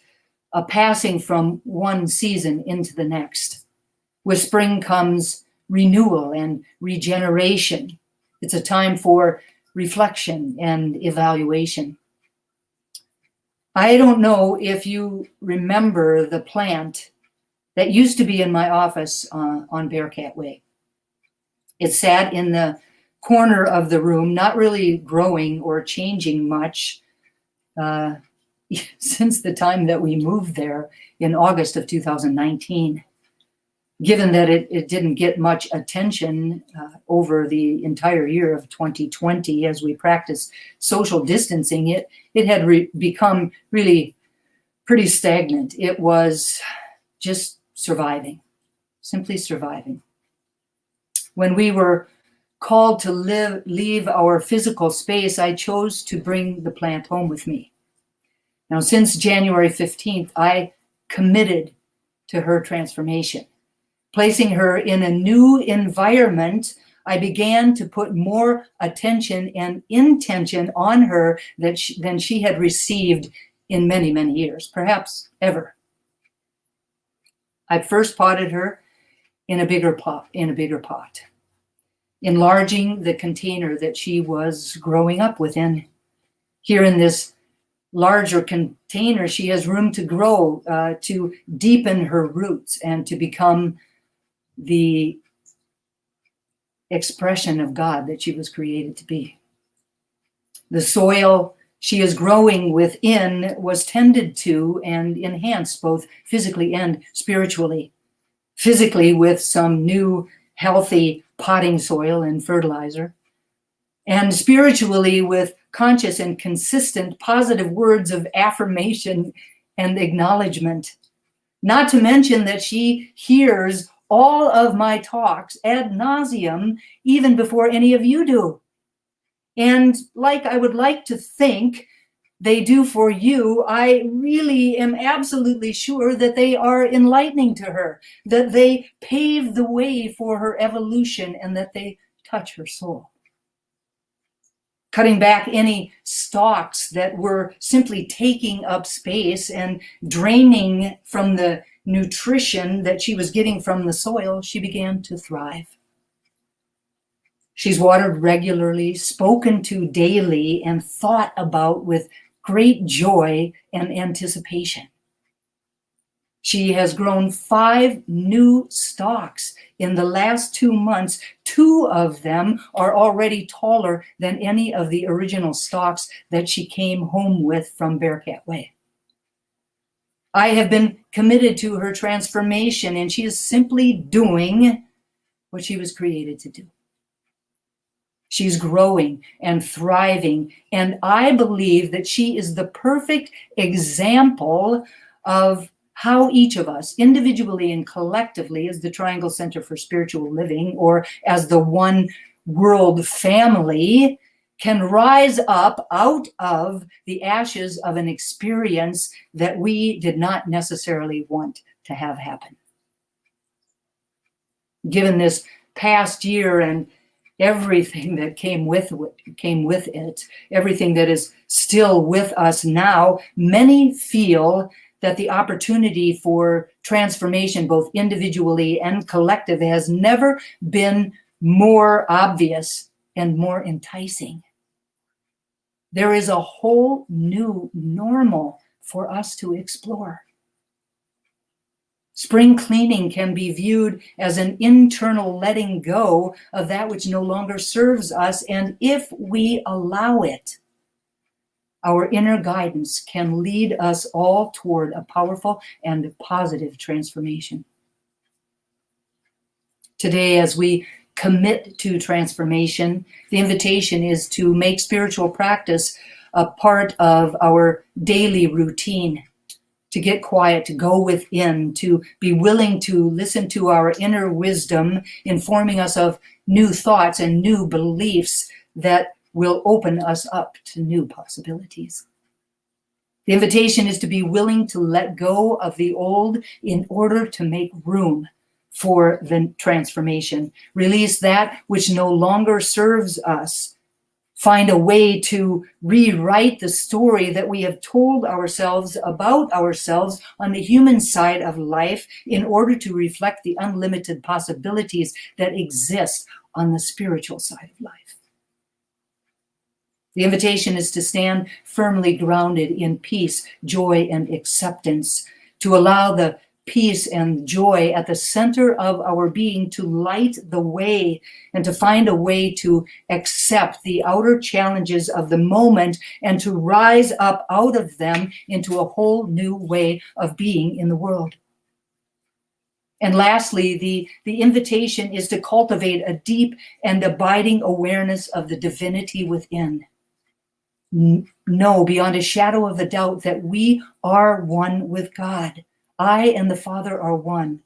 a passing from one season into the next. With spring comes renewal and regeneration. It's a time for reflection and evaluation. I don't know if you remember the plant that used to be in my office on Bearcat Way. It sat in the corner of the room, not really growing or changing much since the time that we moved there in August of 2019. Given that it didn't get much attention over the entire year of 2020 as we practiced social distancing, it had become really pretty stagnant. It was just surviving, simply surviving. When we were called to leave our physical space, I chose to bring the plant home with me. Now, since January 15th, I committed to her transformation. Placing her in a new environment, I began to put more attention and intention on her than she had received in many, many years, perhaps ever. I first potted her in a bigger pot, enlarging the container that she was growing up within. Here in this larger container, she has room to grow, to deepen her roots, and to become the expression of God that she was created to be. The soil she is growing within was tended to and enhanced both physically and spiritually. Physically with some new healthy potting soil and fertilizer, and spiritually with conscious and consistent positive words of affirmation and acknowledgement. Not to mention that she hears all of my talks ad nauseum even before any of you do. And like I would like to think they do for you, I really am absolutely sure that they are enlightening to her, that they pave the way for her evolution, and that they touch her soul. Cutting back any stalks that were simply taking up space and draining from the nutrition that she was getting from the soil, she began to thrive. She's watered regularly, spoken to daily, and thought about with great joy and anticipation. She has grown 5 new stalks in the last 2 months. 2 of them are already taller than any of the original stalks that she came home with from Bearcat Way. I have been committed to her transformation, and she is simply doing what she was created to do. She's growing and thriving, and I believe that she is the perfect example of how each of us, individually and collectively, as the Triangle Center for Spiritual Living, or as the One World family, can rise up out of the ashes of an experience that we did not necessarily want to have happen. Given this past year and everything that came with it, everything that is still with us now, many feel that the opportunity for transformation, both individually and collective, has never been more obvious and more enticing. There is a whole new normal for us to explore. Spring cleaning can be viewed as an internal letting go of that which no longer serves us, and if we allow it, our inner guidance can lead us all toward a powerful and positive transformation. Today, as we commit to transformation, the invitation is to make spiritual practice a part of our daily routine, to get quiet, to go within, to be willing to listen to our inner wisdom, informing us of new thoughts and new beliefs that will open us up to new possibilities. The invitation is to be willing to let go of the old in order to make room for the transformation. Release that which no longer serves us. Find a way to rewrite the story that we have told ourselves about ourselves on the human side of life in order to reflect the unlimited possibilities that exist on the spiritual side of life. The invitation is to stand firmly grounded in peace, joy, and acceptance, to allow the peace and joy at the center of our being to light the way, and to find a way to accept the outer challenges of the moment and to rise up out of them into a whole new way of being in the world. And lastly, the invitation is to cultivate a deep and abiding awareness of the divinity within. Know beyond a shadow of a doubt that we are one with God. I and the Father are one.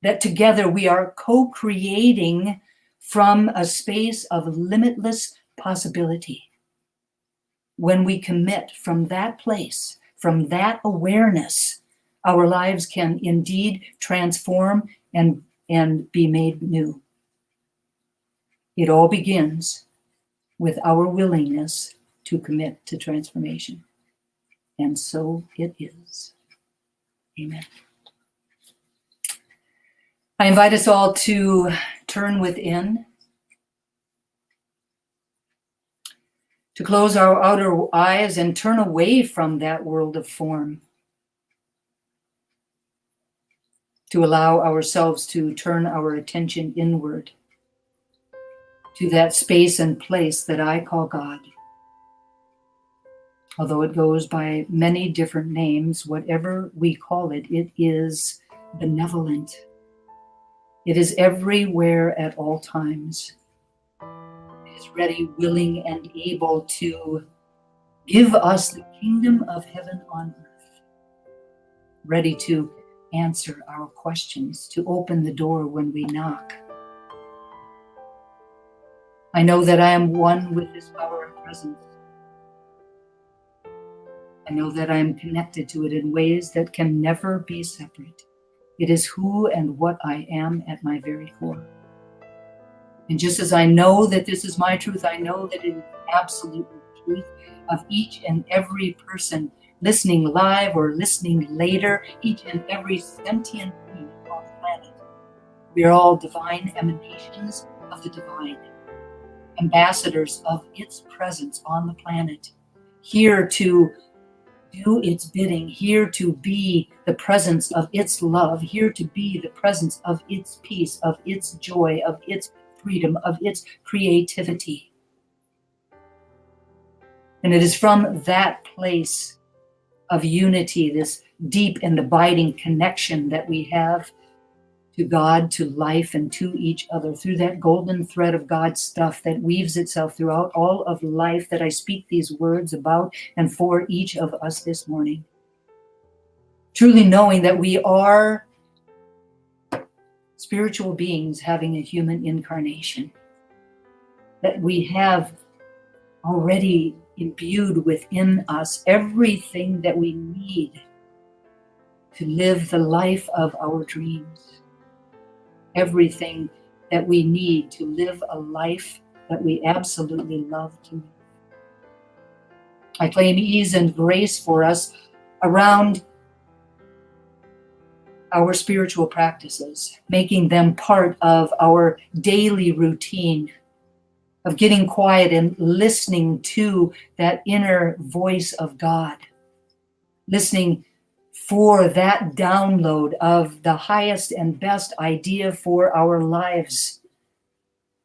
That together we are co-creating from a space of limitless possibility. When we commit from that place, from that awareness, our lives can indeed transform and be made new. It all begins with our willingness to commit to transformation. And so it is. Amen. I invite us all to turn within, to close our outer eyes and turn away from that world of form, to allow ourselves to turn our attention inward to that space and place that I call God. Although it goes by many different names, whatever we call it, it is benevolent. It is everywhere at all times. It is ready, willing, and able to give us the kingdom of heaven on earth. Ready to answer our questions, to open the door when we knock. I know that I am one with this power and presence. I know that I am connected to it in ways that can never be separate. It is who and what I am at my very core. And just as I know that this is my truth, I know that it is absolutely the truth of each and every person listening live or listening later, each and every sentient being on the planet. We are all divine emanations of the divine, ambassadors of its presence on the planet, here to do its bidding, here to be the presence of its love, here to be the presence of its peace, of its joy, of its freedom, of its creativity. And it is from that place of unity, this deep and abiding connection that we have to God, to life, and to each other, through that golden thread of God's stuff that weaves itself throughout all of life, that I speak these words about and for each of us this morning. Truly knowing that we are spiritual beings having a human incarnation, that we have already imbued within us everything that we need to live the life of our dreams, everything that we need to live a life that we absolutely love to live. I claim ease and grace for us around our spiritual practices, making them part of our daily routine of getting quiet and listening to that inner voice of God, listening for that download of the highest and best idea for our lives,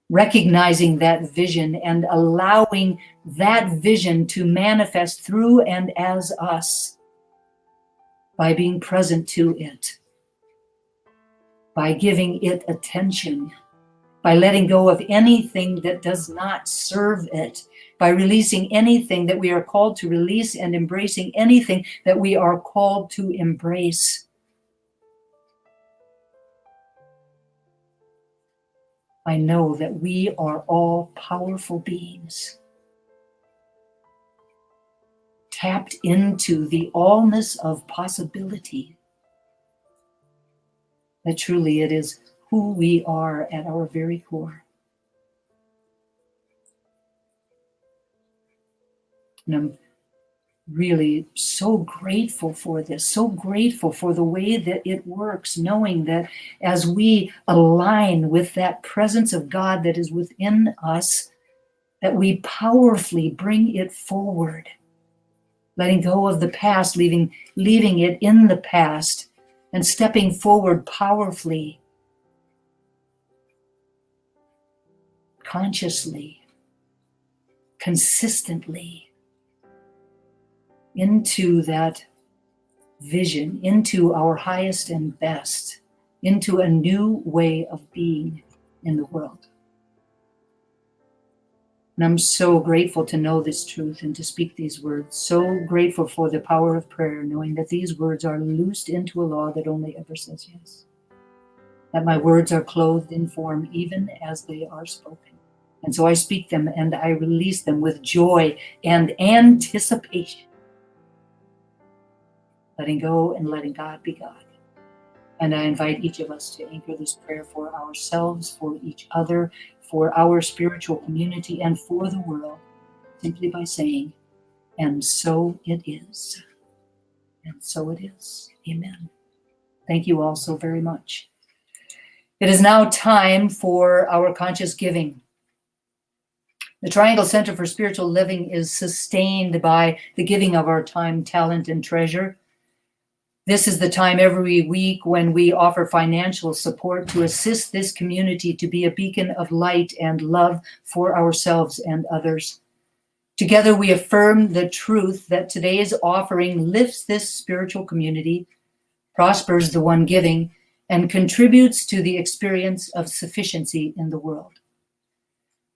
recognizing that vision and allowing that vision to manifest through and as us by being present to it, by giving it attention, by letting go of anything that does not serve it, by releasing anything that we are called to release and embracing anything that we are called to embrace. I know that we are all powerful beings, tapped into the allness of possibility, that truly it is who we are at our very core. And I'm really so grateful for this, so grateful for the way that it works, knowing that as we align with that presence of God that is within us, that we powerfully bring it forward, letting go of the past, leaving it in the past, and stepping forward powerfully, consciously, consistently, into that vision, into our highest and best, into a new way of being in the world. And I'm so grateful to know this truth and to speak these words. So grateful for the power of prayer, knowing that these words are loosed into a law that only ever says yes. That my words are clothed in form even as they are spoken. And so I speak them and I release them with joy and anticipation. Letting go and letting God be God. And I invite each of us to anchor this prayer for ourselves, for each other, for our spiritual community, and for the world, simply by saying, and so it is. And so it is. Amen. Thank you all so very much. It is now time for our conscious giving. The Triangle Center for Spiritual Living is sustained by the giving of our time, talent, and treasure. This is the time every week when we offer financial support to assist this community to be a beacon of light and love for ourselves and others. Together we affirm the truth that today's offering lifts this spiritual community, prospers the one giving, and contributes to the experience of sufficiency in the world.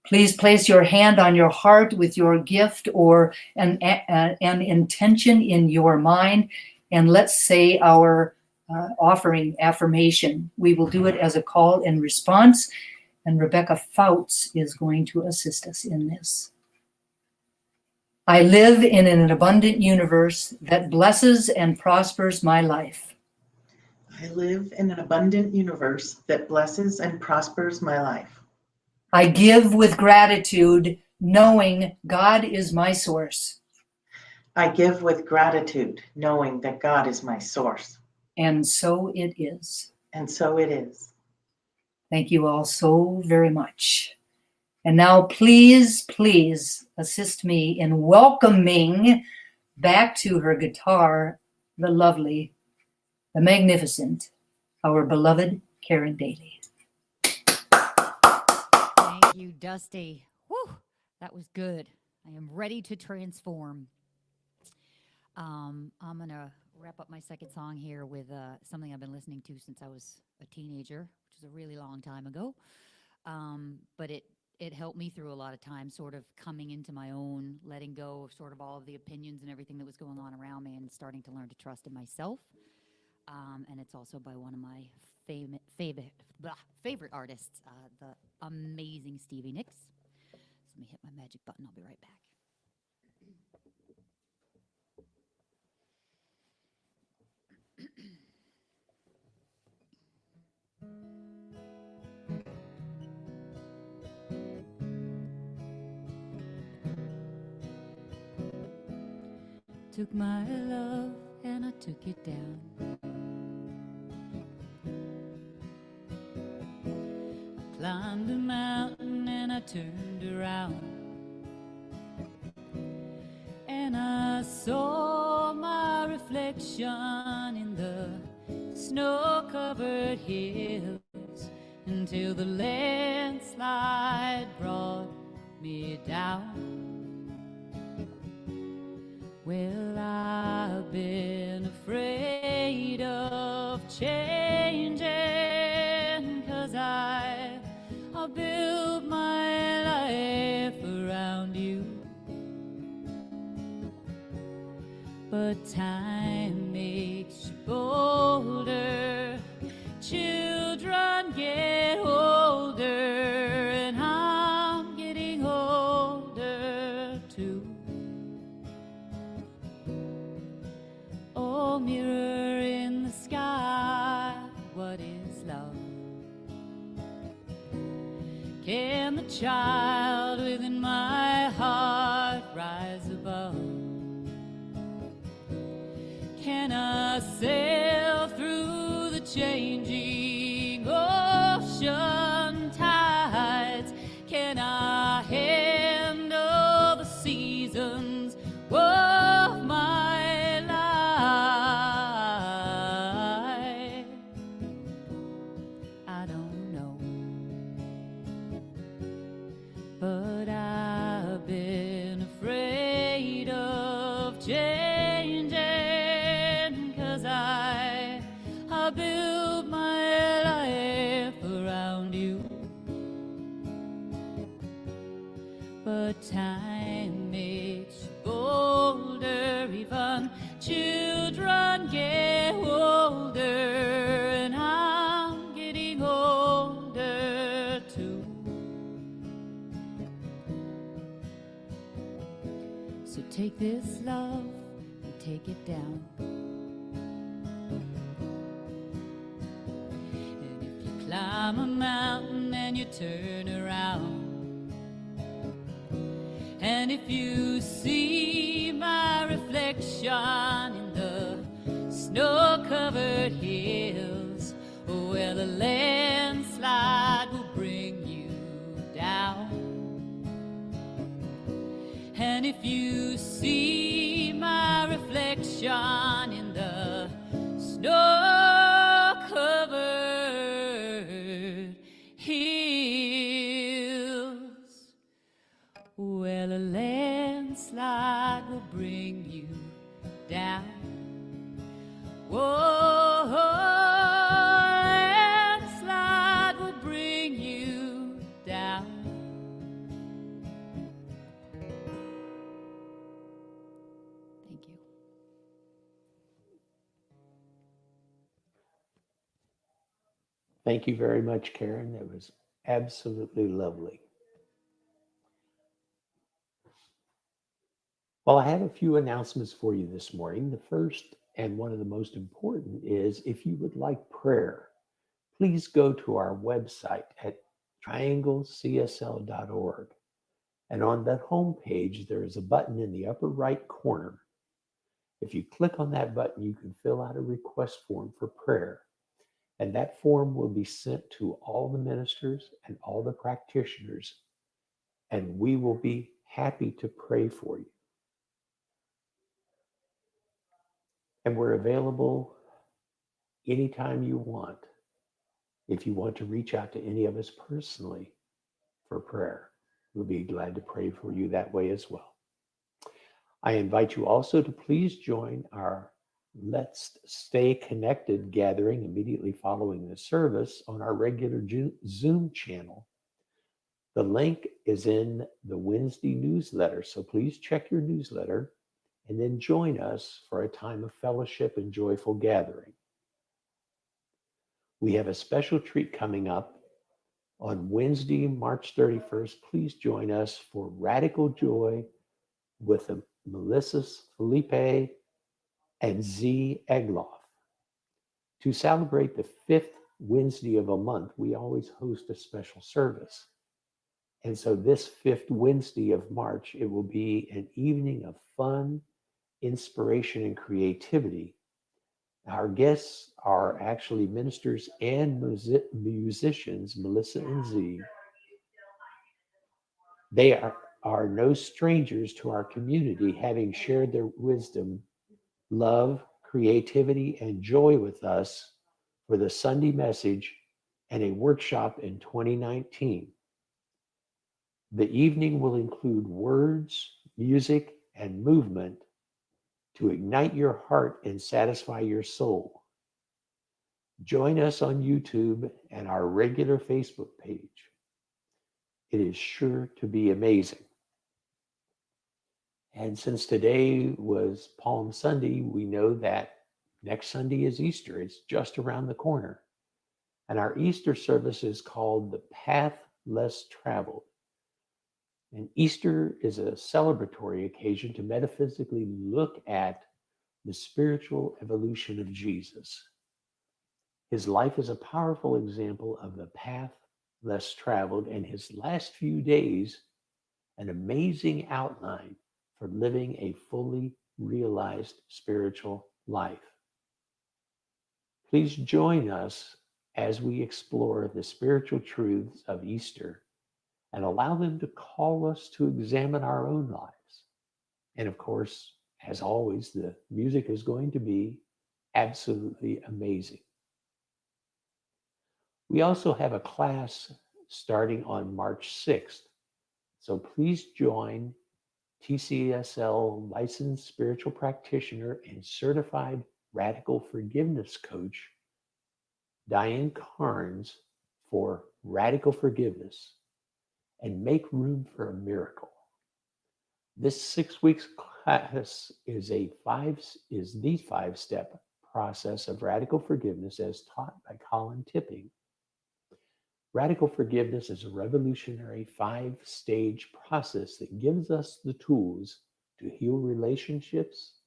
Please place your hand on your heart with your gift or an intention in your mind, and let's say our offering affirmation. We will do it as a call and response, and Rebecca Fouts is going to assist us in this. I live in an abundant universe that blesses and prospers my life. I live in an abundant universe that blesses and prospers my life. I give with gratitude, knowing God is my source. I give with gratitude, knowing that God is my source. And so it is. And so it is. Thank you all so very much. And now please, please assist me in welcoming back to her guitar the lovely, the magnificent, our beloved Karen Daly. Thank you, Dusty. Whew, that was good. I am ready to transform. I'm going to wrap up my second song here with something I've been listening to since I was a teenager, which is a really long time ago. But it helped me through a lot of times, sort of coming into my own, letting go of sort of all of the opinions and everything that was going on around me and starting to learn to trust in myself. And it's also by one of my favorite artists, the amazing Stevie Nicks. So let me hit my magic button. I'll be right back. Took my love and I took it down. I climbed a mountain and I turned around. And I saw my reflection in the snow-covered hills until the landslide brought me down. Well, I've been afraid of changing, 'cause I built my life around you. But time makes you bolder, children get older, and I'm getting older too. Oh, mirror in the sky, what is love? Can the child within my heart rise above? Can I sail through the changing ocean tides? Can I handle the seasons of my life? I don't know, but I've been afraid of changing, 'cause I built my life around you. But time makes you bolder, even children get older, and I'm getting older too. So take this love and take it down. And if you climb a mountain and you turn around, and if you see my reflection in the snow-covered hills, well, the landslide will bring you down. And if you see my reflection in the snow-covered hills, well, a landslide will bring you down. Whoa, landslide will bring you down. Thank you. Thank you very much, Karen. That was absolutely lovely. Well, I have a few announcements for you this morning. The first and one of the most important is if you would like prayer, please go to our website at trianglecsl.org. And on that home page, there is a button in the upper right corner. If you click on that button, you can fill out a request form for prayer. And that form will be sent to all the ministers and all the practitioners, and we will be happy to pray for you. And we're available anytime you want. If you want to reach out to any of us personally for prayer, we'll be glad to pray for you that way as well. I invite you also to please join our Let's Stay Connected gathering immediately following the service on our regular Zoom channel. The link is in the Wednesday newsletter, so please check your newsletter and then join us for a time of fellowship and joyful gathering. We have a special treat coming up on Wednesday, March 31st. Please join us for Radical Joy with Melissa Felipe and Z. Egloff. To celebrate the 5th Wednesday of a month, we always host a special service. And so this 5th Wednesday of March, it will be an evening of fun, inspiration, and creativity. Our guests are actually ministers and musicians, Melissa and Z. They are no strangers to our community, having shared their wisdom, love, creativity, and joy with us for the Sunday message and a workshop in 2019. The evening will include words, music, and movement to ignite your heart and satisfy your soul. Join us on YouTube and our regular Facebook page. It is sure to be amazing. And since today was Palm Sunday, we know that next Sunday is Easter. It's just around the corner. And our Easter service is called The Path Less Traveled. And Easter is a celebratory occasion to metaphysically look at the spiritual evolution of Jesus. His life is a powerful example of the path less traveled, and his last few days, an amazing outline for living a fully realized spiritual life. Please join us as we explore the spiritual truths of Easter and allow them to call us to examine our own lives. And of course, as always, the music is going to be absolutely amazing. We also have a class starting on March 6th. So please join TCSL licensed spiritual practitioner and certified radical forgiveness coach, Diane Carnes, for radical forgiveness and make room for a miracle. This 6 weeks class is the 5-step process of radical forgiveness as taught by Colin Tipping. Radical forgiveness is a revolutionary 5-stage process that gives us the tools to heal relationships,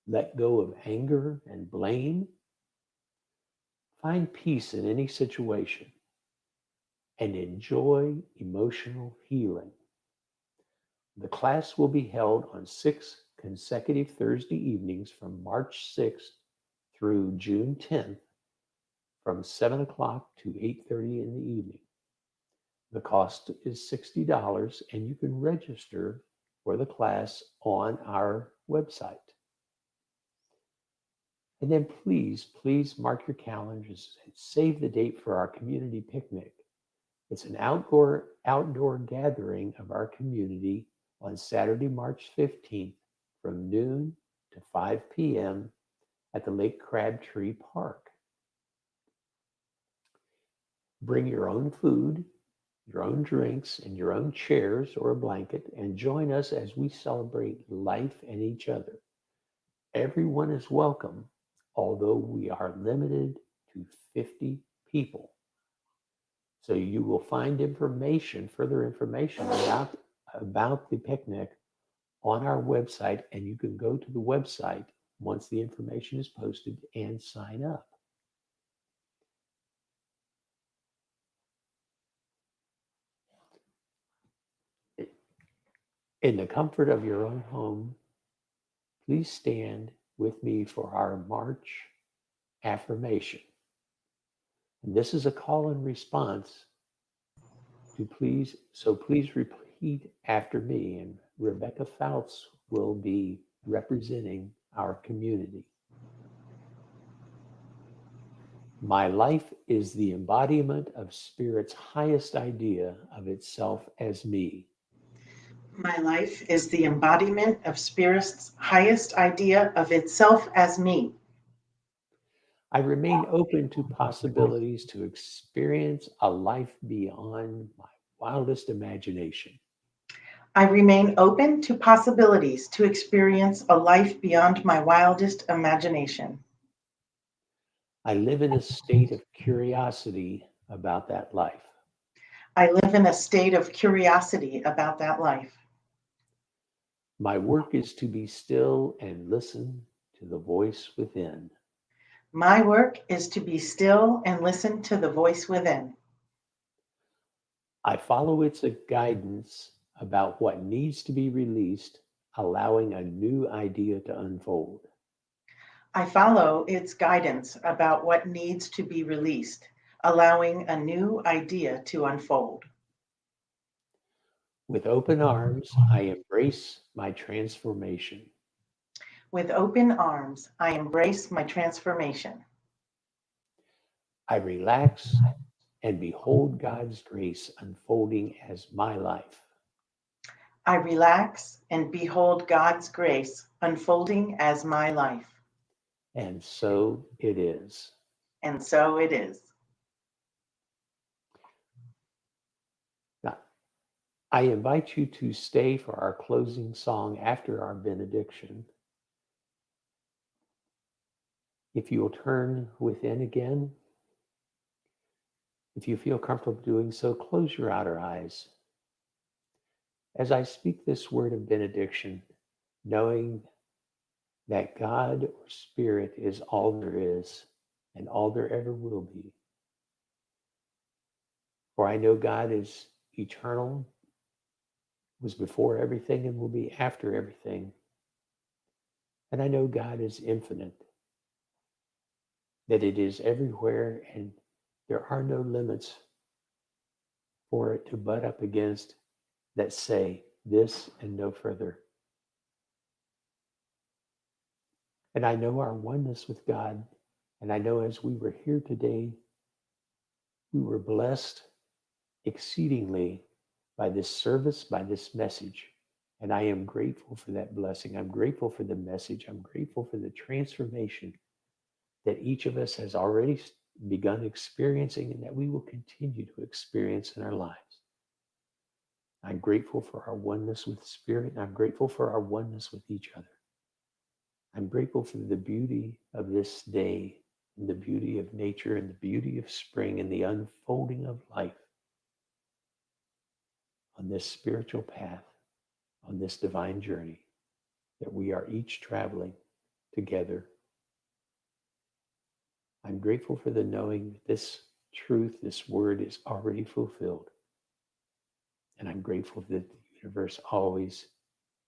let go of anger and blame, find peace in any situation, and enjoy emotional healing. The class will be held on 6 consecutive Thursday evenings from March 6th through June 10th from 7 o'clock to 8:30 in the evening. The cost is $60, and you can register for the class on our website. And then please mark your calendars and save the date for our community picnic. It's an outdoor gathering of our community on Saturday, March 15th from noon to 5 p.m. at the Lake Crabtree Park. Bring your own food, your own drinks, and your own chairs or a blanket, and join us as we celebrate life and each other. Everyone is welcome, although we are limited to 50 people. So you will find further information about the picnic on our website, and you can go to the website once the information is posted and sign up. In the comfort of your own home, please stand with me for our March affirmation. And this is a call and response to please repeat after me, and Rebecca Fouts will be representing our community. My life is the embodiment of Spirit's highest idea of itself as me. My life is the embodiment of Spirit's highest idea of itself as me. I remain open to possibilities to experience a life beyond my wildest imagination. I remain open to possibilities to experience a life beyond my wildest imagination. I live in a state of curiosity about that life. I live in a state of curiosity about that life. My work is to be still and listen to the voice within. My work is to be still and listen to the voice within. I follow its guidance about what needs to be released, allowing a new idea to unfold. I follow its guidance about what needs to be released, allowing a new idea to unfold. With open arms, I embrace my transformation. With open arms, I embrace my transformation. I relax and behold God's grace unfolding as my life. I relax and behold God's grace unfolding as my life. And so it is. And so it is. Now, I invite you to stay for our closing song after our benediction. If you'll turn within again, if you feel comfortable doing so, close your outer eyes. As I speak this word of benediction, knowing that God or Spirit is all there is and all there ever will be. For I know God is eternal, was before everything and will be after everything. And I know God is infinite, that it is everywhere and there are no limits for it to butt up against that say this and no further. And I know our oneness with God, and I know as we were here today, we were blessed exceedingly by this service, by this message. And I am grateful for that blessing. I'm grateful for the message. I'm grateful for the transformation that each of us has already begun experiencing and that we will continue to experience in our lives. I'm grateful for our oneness with Spirit, and I'm grateful for our oneness with each other. I'm grateful for the beauty of this day, and the beauty of nature, and the beauty of spring, and the unfolding of life on this spiritual path, on this divine journey that we are each traveling together. I'm grateful for the knowing that this truth, this word is already fulfilled. And I'm grateful that the universe always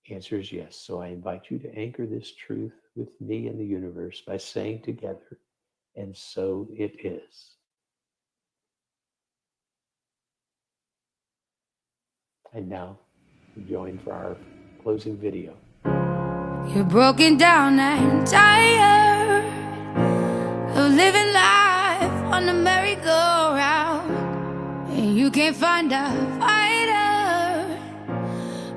answers yes. So I invite you to anchor this truth with me and the universe by saying together, and so it is. And now, join for our closing video. You're broken down and tired of living life on the merry-go-round, and you can't find a fighter,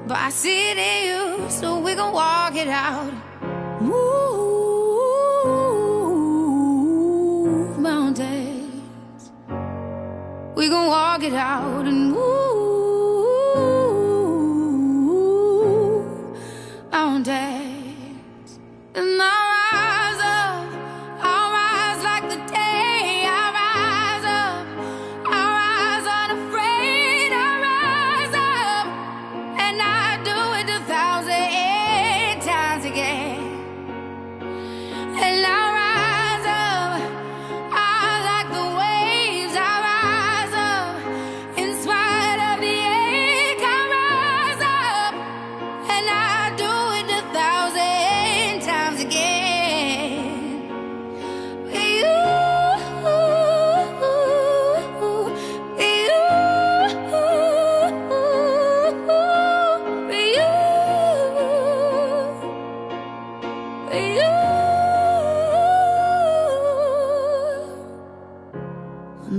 but I see it in you, so we gon' walk it out. Move mountains, we gon' walk it out and move mountains. And I'll rise like the day. I'll rise up, I'll rise unafraid. I'll rise up, and I do it 1,000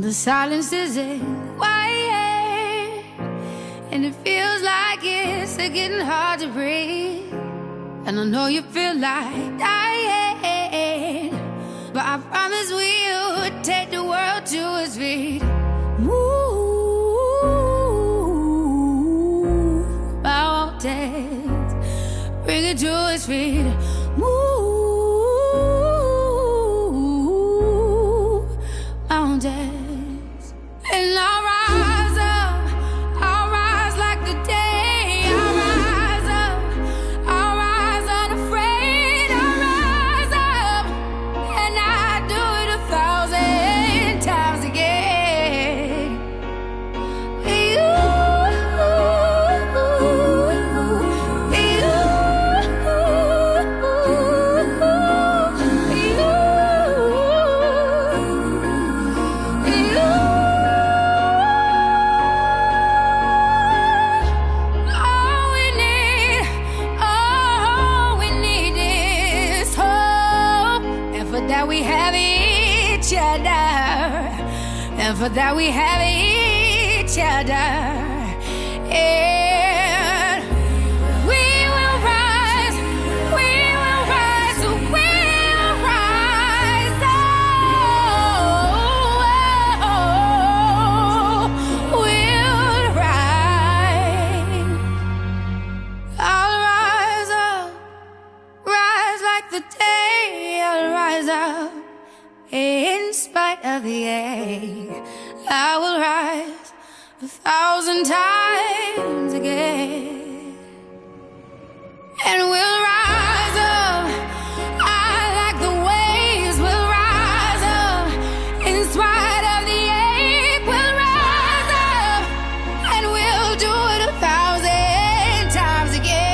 The silence isn't quiet, and it feels like it's getting hard to breathe. And I know you feel like dying, but I promise we would take the world to its feet. Move mountains, bring it to its feet. Move mountains, and I'll rise up. I'll rise like the day. I'll rise up. I'll rise unafraid. I'll rise up, and I do it 1,000 times again. All we need is hope, and for that we have each other, and for that we have each other. And we will rise, we will rise, we will rise. Oh, we'll rise. I'll rise up, rise like the day. I'll rise up in spite of the ache. I will rise 1,000 times again, and we'll rise up. I like the waves. We'll rise up in spite of the ache. We'll rise up, and we'll do it 1,000 times again.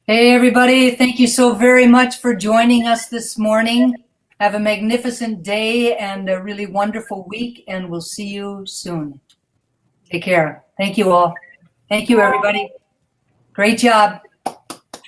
Hey, everybody. Thank you so very much for joining us this morning. Have a magnificent day and a really wonderful week, and we'll see you soon. Take care. Thank you all. Thank you, everybody. Great job.